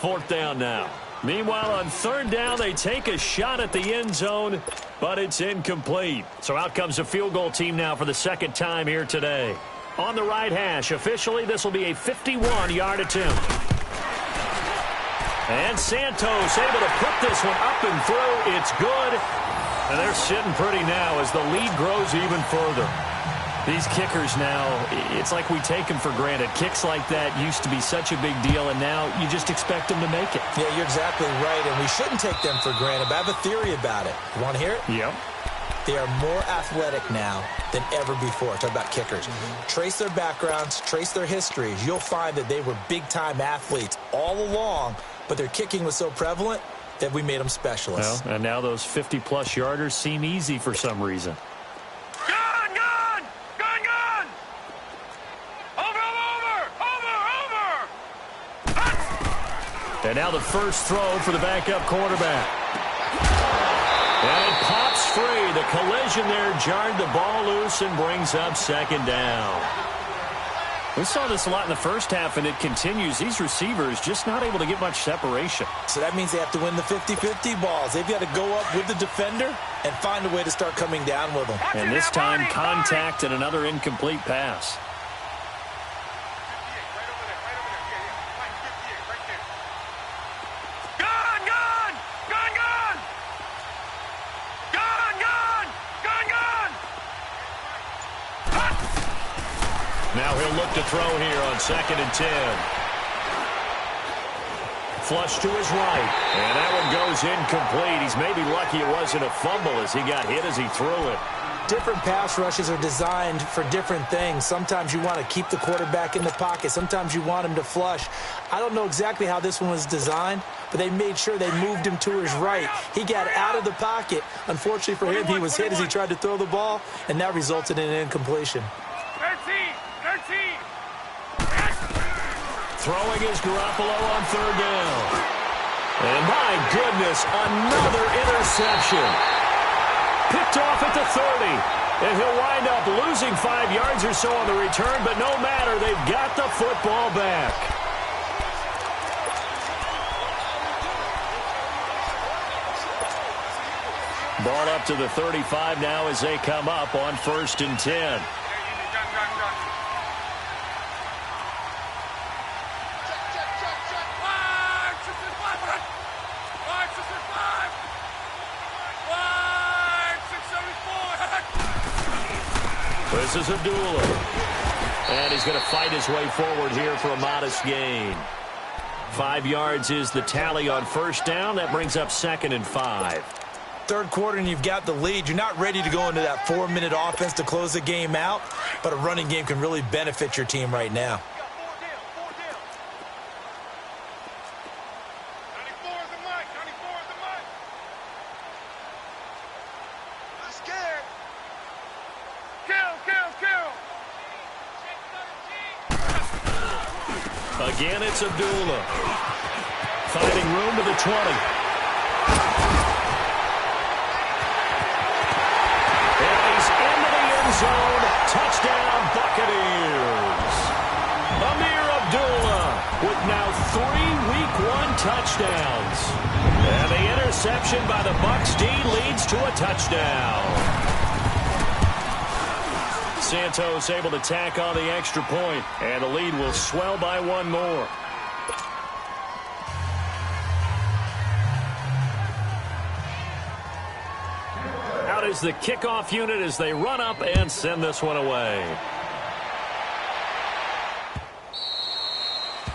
4th down now. Meanwhile, on 3rd down, they take a shot at the end zone, but it's incomplete. So out comes a field goal team now for the 2nd time here today. On the right hash, officially, this will be a 51-yard attempt. And Santos able to put this one up and through. It's good. And they're sitting pretty now as the lead grows even further. These kickers now, it's like we take them for granted. Kicks like that used to be such a big deal, and now you just expect them to make it. Yeah, you're exactly right, and we shouldn't take them for granted, but I have a theory about it. You want to hear it? Yep. They are more athletic now than ever before. Talk about kickers. Trace their backgrounds, trace their histories. You'll find that they were big-time athletes all along, but their kicking was so prevalent that we made them specialists. Well, and now those 50-plus yarders seem easy for some reason. And now the first throw for the backup quarterback. And it pops free. The collision there jarred the ball loose and brings up 2nd down. We saw this a lot in the first half, and it continues. These receivers just not able to get much separation. So that means they have to win the 50-50 balls. They've got to go up with the defender and find a way to start coming down with them. And this time, contact and another incomplete pass. Now he'll look to throw here on 2nd and 10. Flush to his right. And that one goes incomplete. He's maybe lucky it wasn't a fumble as he got hit as he threw it. Different pass rushes are designed for different things. Sometimes you want to keep the quarterback in the pocket. Sometimes you want him to flush. I don't know exactly how this one was designed, but they made sure they moved him to his right. He got out of the pocket. Unfortunately for him, he was hit as he tried to throw the ball, and that resulted in an incompletion. 13. Throwing is Garoppolo on 3rd down. And my goodness, another interception. Picked off at the 30. And he'll wind up losing 5 yards or so on the return, but no matter, they've got the football back. Ball up to the 35 now as they come up on 1st and 10. This is Abdullah. And he's going to fight his way forward here for a modest gain. 5 yards is the tally on 1st down. That brings up 2nd and 5. Third quarter and you've got the lead. You're not ready to go into that 4-minute offense to close the game out, but a running game can really benefit your team right now. Again, it's Abdullah. Finding room to the 20. And he's into the end zone. Touchdown, Buccaneers. Amir Abdullah with now 3 Week 1 touchdowns. And the interception by the Bucs D leads to a touchdown. Santos able to tack on the extra point, and the lead will swell by 1 more. Out is the kickoff unit as they run up and send this one away.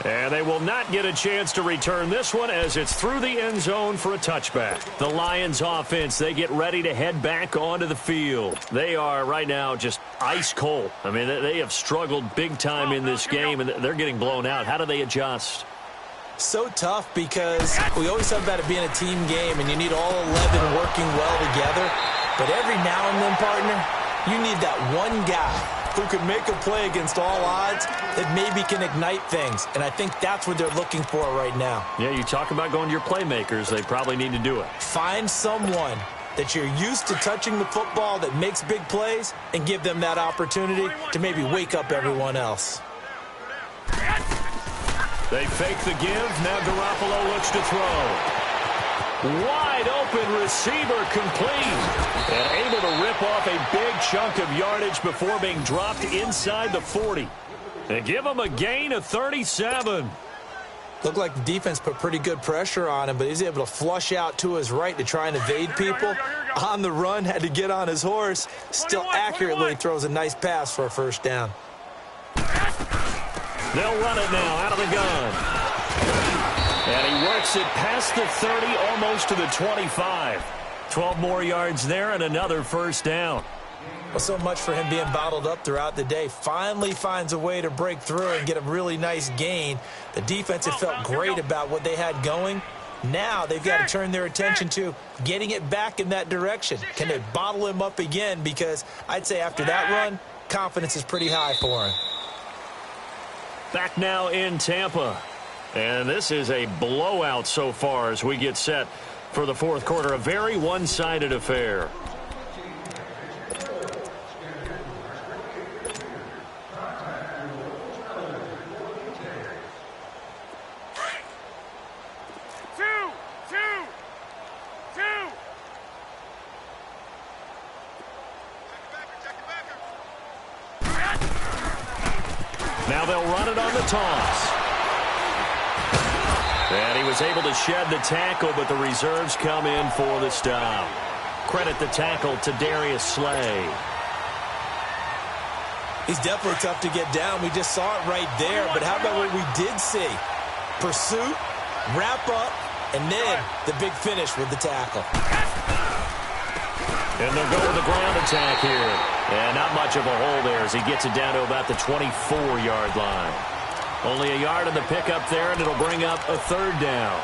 And they will not get a chance to return this one as it's through the end zone for a touchback. The Lions offense, they get ready to head back onto the field. They are right now just ice cold. I mean, they have struggled big time in this game, and they're getting blown out. How do they adjust? So tough because we always talk about it being a team game, and you need all 11 working well together. But every now and then, partner, you need that one guy who can make a play against all odds that maybe can ignite things. And I think that's what they're looking for right now. Yeah, you talk about going to your playmakers. They probably need to do it. Find someone that you're used to touching the football that makes big plays and give them that opportunity to maybe wake up everyone else. They fake the give. Now Garoppolo looks to throw. Wide open receiver complete. And able to rip off a big chunk of yardage before being dropped inside the 40. And give him a gain of 37. Looked like the defense put pretty good pressure on him, but he's able to flush out to his right to try and evade people. On the run, had to get on his horse. Still accurately throws a nice pass for a 1st down. They'll run it now out of the gun. And he works it past the 30, almost to the 25. 12 more yards there and another 1st down. Well, so much for him being bottled up throughout the day. Finally finds a way to break through and get a really nice gain. The defense had felt great about what they had going. Now they've got to turn their attention to getting it back in that direction. Can they bottle him up again? Because I'd say after that run, confidence is pretty high for him. Back now in Tampa. And this is a blowout so far as we get set for the 4th quarter. A very one-sided affair. Now they'll run it on the toss. And he was able to shed the tackle, but the reserves come in for the stop. Credit the tackle to Darius Slay. He's definitely tough to get down. We just saw it right there. But how about what we did see? Pursuit, wrap up, and then the big finish with the tackle. And they'll go with the ground attack here. And not much of a hole there as he gets it down to about the 24-yard line. Only a yard in the pickup there, and it'll bring up a 3rd down.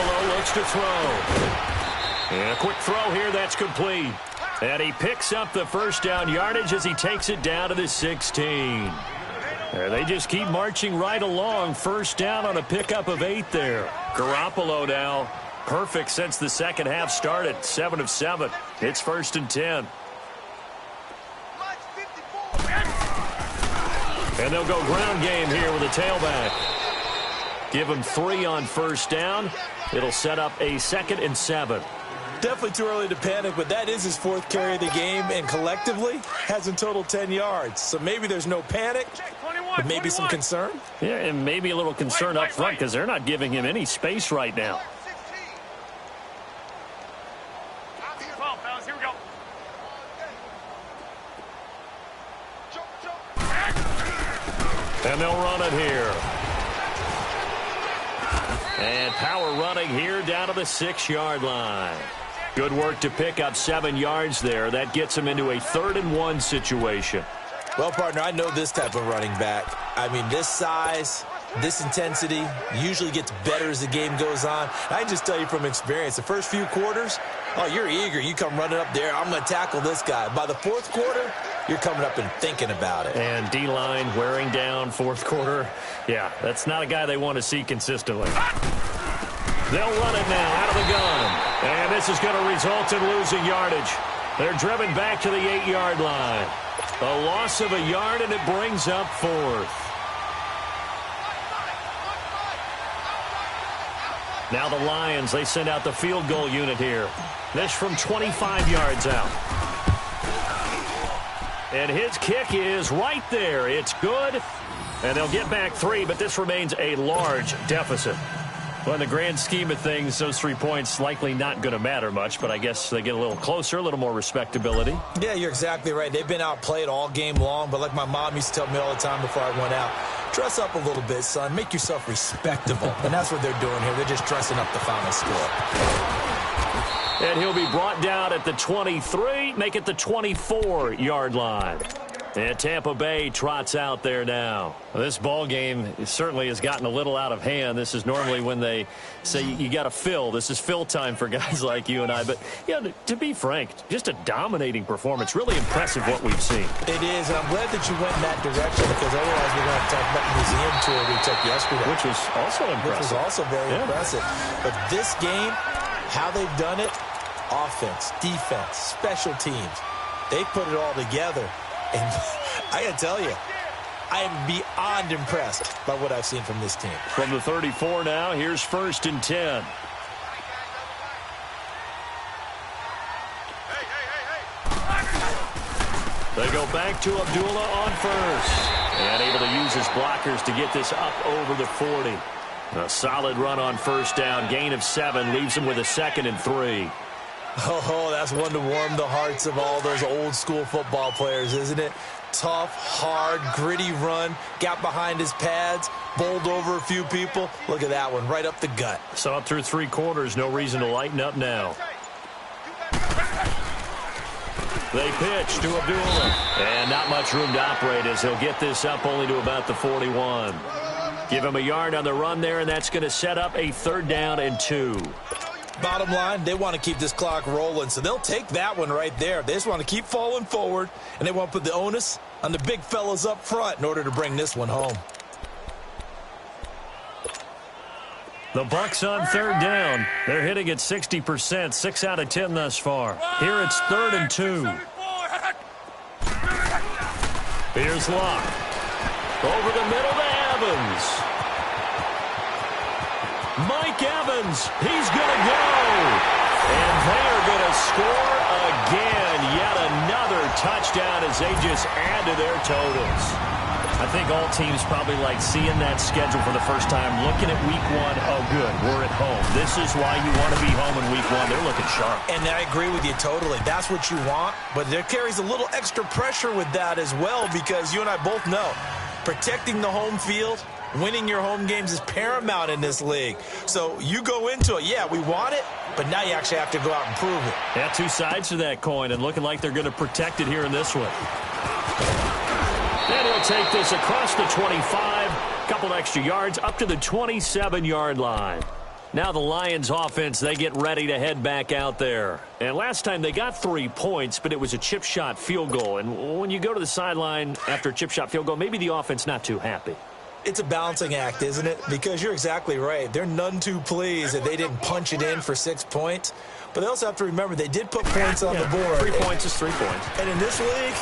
Garoppolo looks to throw. And a quick throw here, that's complete. And he picks up the first down yardage as he takes it down to the 16. They just keep marching right along. First down on a pickup of 8 there. Garoppolo now perfect since the second half started. 7 of 7. It's 1st and 10. And they'll go ground game here with a tailback. Give him 3 on first down. It'll set up a 2nd and 7. Definitely too early to panic, but that is his 4th carry of the game, and collectively has in total 10 yards. So maybe there's no panic, but maybe some concern. Yeah, and maybe a little concern up front because they're not giving him any space right now. Here we go. And they'll run it here. And power running here down to the 6-yard line. Good work to pick up 7 yards there. That gets him into a 3rd and 1 situation. Well, partner, I know this type of running back. I mean, this size, this intensity usually gets better as the game goes on. I can just tell you from experience, the first few quarters, oh, you're eager. You come running up there, I'm going to tackle this guy. By the 4th quarter, you're coming up and thinking about it. And D-line wearing down 4th quarter. Yeah, that's not a guy they want to see consistently. They'll run it now out of the gun. And this is going to result in losing yardage. They're driven back to the 8-yard line. A loss of a yard, and it brings up 4th. Now the Lions, they send out the field goal unit here. This from 25 yards out. And his kick is right there. It's good. And they'll get back 3, but this remains a large deficit. Well, in the grand scheme of things, those 3 points likely not going to matter much, but I guess they get a little closer, a little more respectability. Yeah, you're exactly right. They've been outplayed all game long, but like my mom used to tell me all the time before I went out, dress up a little bit, son. Make yourself respectable. And that's what they're doing here. They're just dressing up the final score. And he'll be brought down at the 23, make it the 24-yard line. And Tampa Bay trots out there now. Well, this ball game certainly has gotten a little out of hand. This is normally when they say you got to fill. This is fill time for guys like you and I. But, you know, to be frank, just a dominating performance. Really impressive what we've seen. It is, and I'm glad that you went in that direction because otherwise we're going to talk about the museum tour we took yesterday. Which was also impressive. Which was also very impressive. But this game, how they've done it, offense, defense, special teams, they put it all together. And I got to tell you, I am beyond impressed by what I've seen from this team. From the 34 now, here's 1st and 10. They go back to Abdullah on first. And able to use his blockers to get this up over the 40. A solid run on first down. Gain of 7 leaves him with a 2nd and 3. Oh, that's one to warm the hearts of all those old-school football players, isn't it? Tough, hard, gritty run. Got behind his pads, bowled over a few people. Look at that one, right up the gut. So up through 3 quarters, no reason to lighten up now. They pitch to Abdullah. And not much room to operate as he'll get this up only to about the 41. Give him a yard on the run there, and that's going to set up a 3rd down and 2. Bottom line, they want to keep this clock rolling, so they'll take that one right there. They just want to keep falling forward, and they want to put the onus on the big fellas up front in order to bring this one home. The Bucs on 3rd down. They're hitting at 60%, 6 out of 10 thus far. Here it's 3rd and 2. Here's Locke. Over the middle to Evans. Mike Evans, he's going to go. And they're going to score again. Yet another touchdown as they just add to their totals. I think all teams probably like seeing that schedule for the first time, looking at week 1. Oh, good, we're at home. This is why you want to be home in week 1. They're looking sharp. And I agree with you totally. That's what you want. But there carries a little extra pressure with that as well because you and I both know protecting the home field, winning your home games is paramount in this league. So you go into it, yeah, we want it, but now you actually have to go out and prove it. Yeah, 2 sides to that coin, and looking like they're going to protect it here in this one. And he'll take this across the 25, couple extra yards, up to the 27-yard line. Now the Lions offense, they get ready to head back out there. And last time they got 3 points, but it was a chip shot field goal. And when you go to the sideline after a chip shot field goal, maybe the offense not too happy. It's a balancing act, isn't it? Because you're exactly right. They're none too pleased that they didn't punch it in for 6 points. But they also have to remember they did put points on the board. 3 points is 3 points. And in this league,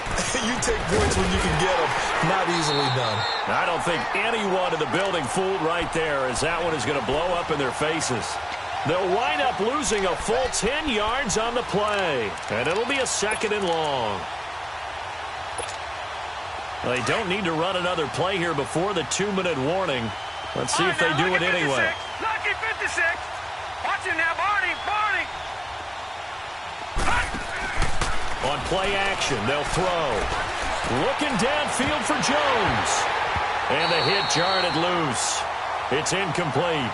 you take points when you can get them. Not easily done. I don't think anyone in the building fooled right there, as that one is going to blow up in their faces. They'll wind up losing a full 10 yards on the play. And it'll be a 2nd and long. They don't need to run another play here before the 2-minute warning. Let's see if they do it anyway. Lucky 56. Watch him now, Barney. On play action, they'll throw. Looking downfield for Jones. And the hit jarred it loose. It's incomplete.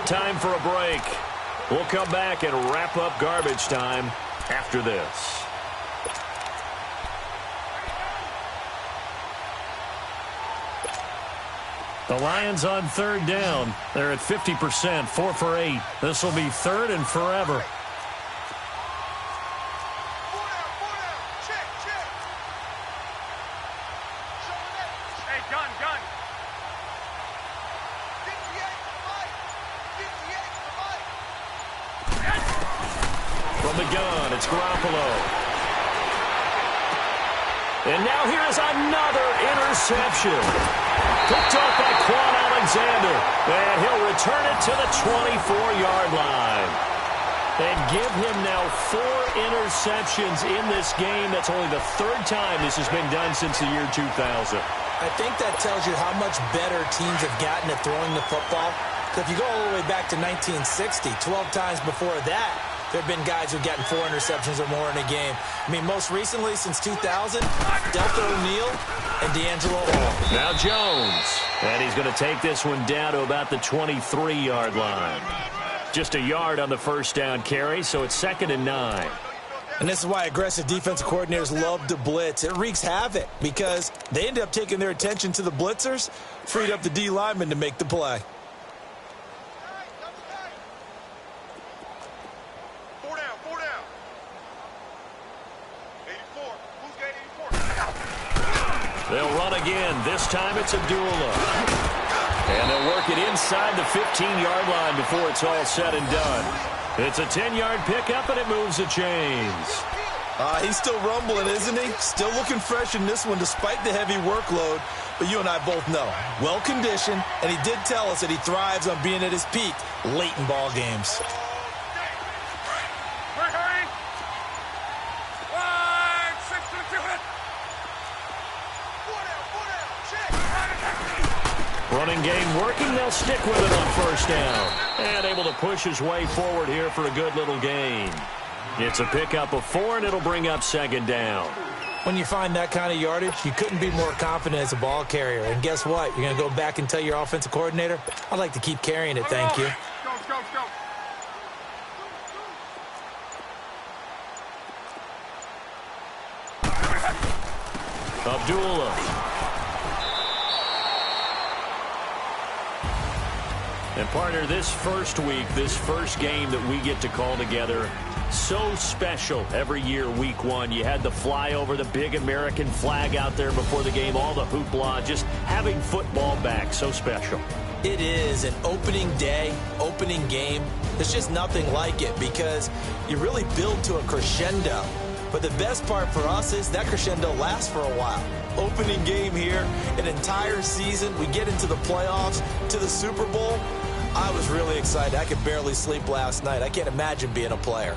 Time for a break. We'll come back and wrap up garbage time after this. The Lions on 3rd down. They're at 50%, 4 for 8. This will be 3rd and forever. Hey, gun. From the gun, it's Garoppolo. And now here is another interception. Picked off by Quan Alexander. And he'll return it to the 24-yard line. And give him now 4 interceptions in this game. That's only the 3rd time this has been done since the year 2000. I think that tells you how much better teams have gotten at throwing the football. If you go all the way back to 1960, 12 times before that, there have been guys who've gotten 4 interceptions or more in a game. I mean, most recently, since 2000, Delta O'Neal and D'Angelo Hall. Now Jones. And he's going to take this one down to about the 23-yard line. Just a yard on the 1st down carry, so it's 2nd and 9. And this is why aggressive defensive coordinators love to blitz. It wreaks havoc because they end up taking their attention to the blitzers, freed up the D lineman to make the play. They'll run again. This time it's Abdullah. And they'll work it inside the 15-yard line before it's all said and done. It's a 10-yard pickup, and it moves the chains. He's still rumbling, isn't he? Still looking fresh in this one despite the heavy workload. But you and I both know, well-conditioned, and he did tell us that he thrives on being at his peak late in ball games. Running game working. They'll stick with it on 1st down. And able to push his way forward here for a good little gain. It's a pickup of 4, and it'll bring up 2nd down. When you find that kind of yardage, you couldn't be more confident as a ball carrier. And guess what? You're going to go back and tell your offensive coordinator, I'd like to keep carrying it, thank you. Go. Abdullah. And partner, this first week, this first game that we get to call together, so special every year, week 1. You had the flyover, the big American flag out there before the game, all the hoopla, just having football back, so special. It is an opening day, opening game. There's just nothing like it because you really build to a crescendo. But the best part for us is that crescendo lasts for a while. Opening game here, an entire season. We get into the playoffs, to the Super Bowl. I was really excited. I could barely sleep last night. I can't imagine being a player.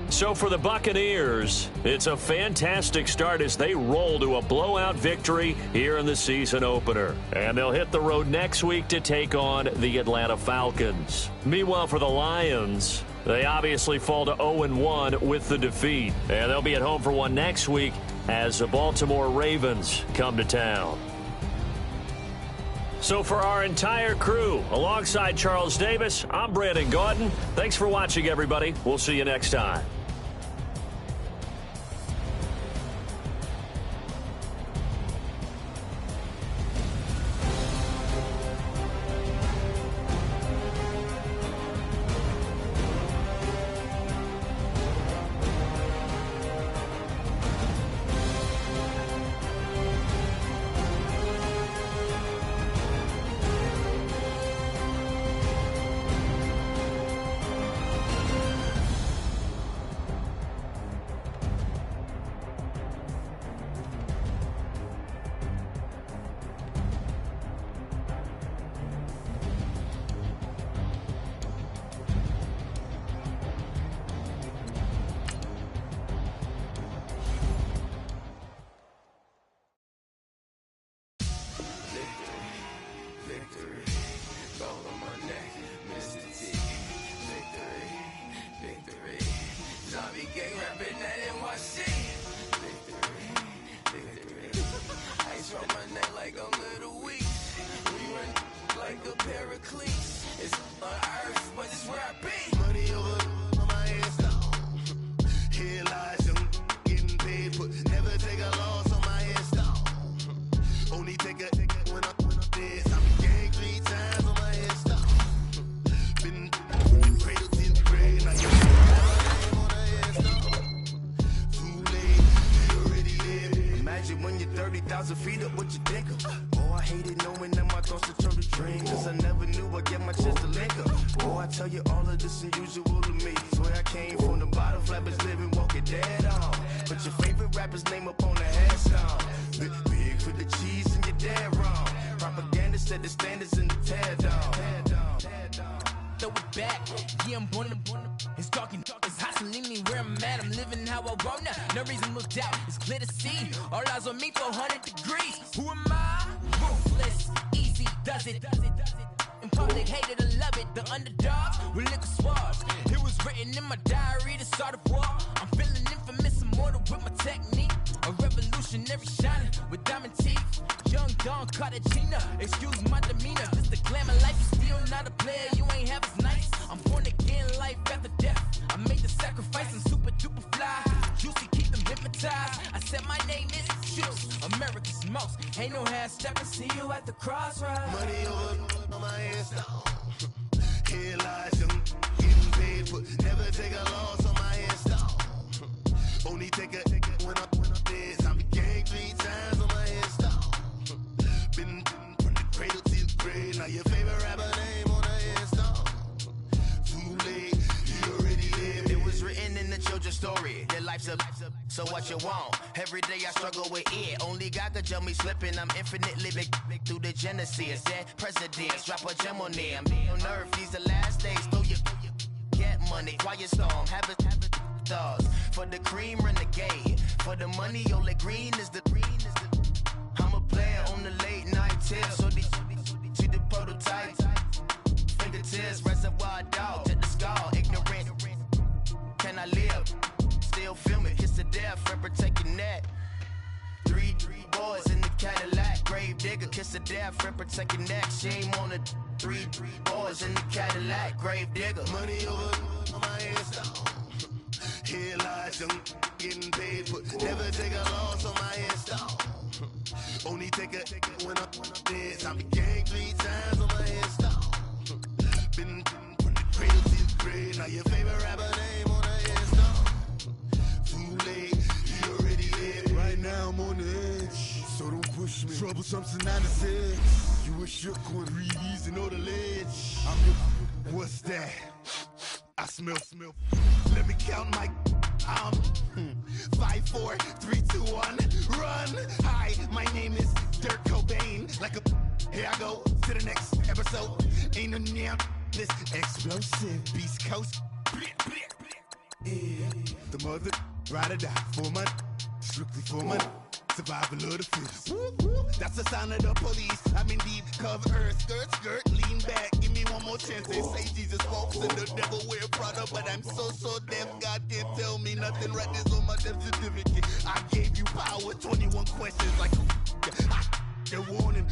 So for the Buccaneers, it's a fantastic start as they roll to a blowout victory here in the season opener. And they'll hit the road next week to take on the Atlanta Falcons. Meanwhile, for the Lions, they obviously fall to 0-1 with the defeat. And they'll be at home for one next week as the Baltimore Ravens come to town. So for our entire crew, alongside Charles Davis, I'm Brandon Gaudin. Thanks for watching, everybody. We'll see you next time. what you think of. Oh, I hated knowing that my thoughts would turn to dreams. Cause I never knew I'd get my chance to link up. Oh, I tell you all of this unusual to me. Swear I came from the bottom, flappers living, walking dead on. Put your favorite rapper's name up on the headstone. Big for the cheese and you're dead wrong. Propaganda set the standards in the tear down. Throw it back, yeah, I'm born it's talking, it's hustling me where I'm at. I'm living how I want now. No reason to look out, it's clear to see. All eyes on me, 400 degrees. Who am I? Ruthless, easy, does it. In public, hate it or love it. The underdogs with liquor swabs. It was written in my diary to start a war. I'm feeling infamous, immortal with my technique. A revolutionary shining with diamond teeth. Young Don Cartagena, excuse my demeanor. This the glamour life, you still not a player. You ain't half as nice. I'm born again, life after death. I made the sacrifice and super duper fly. Juicy, keep them hypnotized. I said my name is Juice, America's most. Ain't no half stepping. See you at the crossroads. Money over on my headstone. Here lies young, getting paid, but never take a loss on my headstone. Only take a when I'm dead. I became 3 times on my headstone. Been from the cradle to the grave. Now your favorite rapper name on the headstone. Too late, you already lived. It was written in the children's story. Your life's a so what you want. Every day I struggle with it. Only God could tell me slipping. I'm infinitely big through the genesis. Dead presidents, drop a gem on them. On earth, these the last days. Throw your get money, quiet storm. Have it thoughts. For the cream, renegade. For the money, only green is the. I'm a player on the late night tip. So they see the prototype. Fingertips, reservoir dog to the skull. Ignorant. Can I live? Still film it. Kiss the death, rapper taking that. 3 boys in the Cadillac. Grave digger, kiss the death, rapper taking that. Shame on the 3 boys in the Cadillac. Grave digger. Money over on my headstone. Here lies young, getting paid, but never take a loss on my headstone. Only take a when I'm dead. I became 3 times on my headstone. Been from the cradle to the grave. Now your favorite rapper name on the headstone. Too late, you already lived. Right now I'm on the edge, so don't push me. Troublesome to 96. You were shook when Reeves and all the ledge. What's that? I smell. Let me count my. 5, 4, 3, 2, 1, run. Hi, my name is Dirk Cobain. Like a. Here I go to the next episode. Ain't no damn this explosive Beast Coast. Yeah. The mother ride or die for my. Strictly for my. Survival of the fittest. That's the sound of the police. I'm indeed cover earth, skirt, lean back. Give me one more chance. They say Jesus walks and the devil wear Prada, but I'm so deaf. God can't tell me nothing. Right there's on my death certificate. I gave you power. 21 questions like a warning.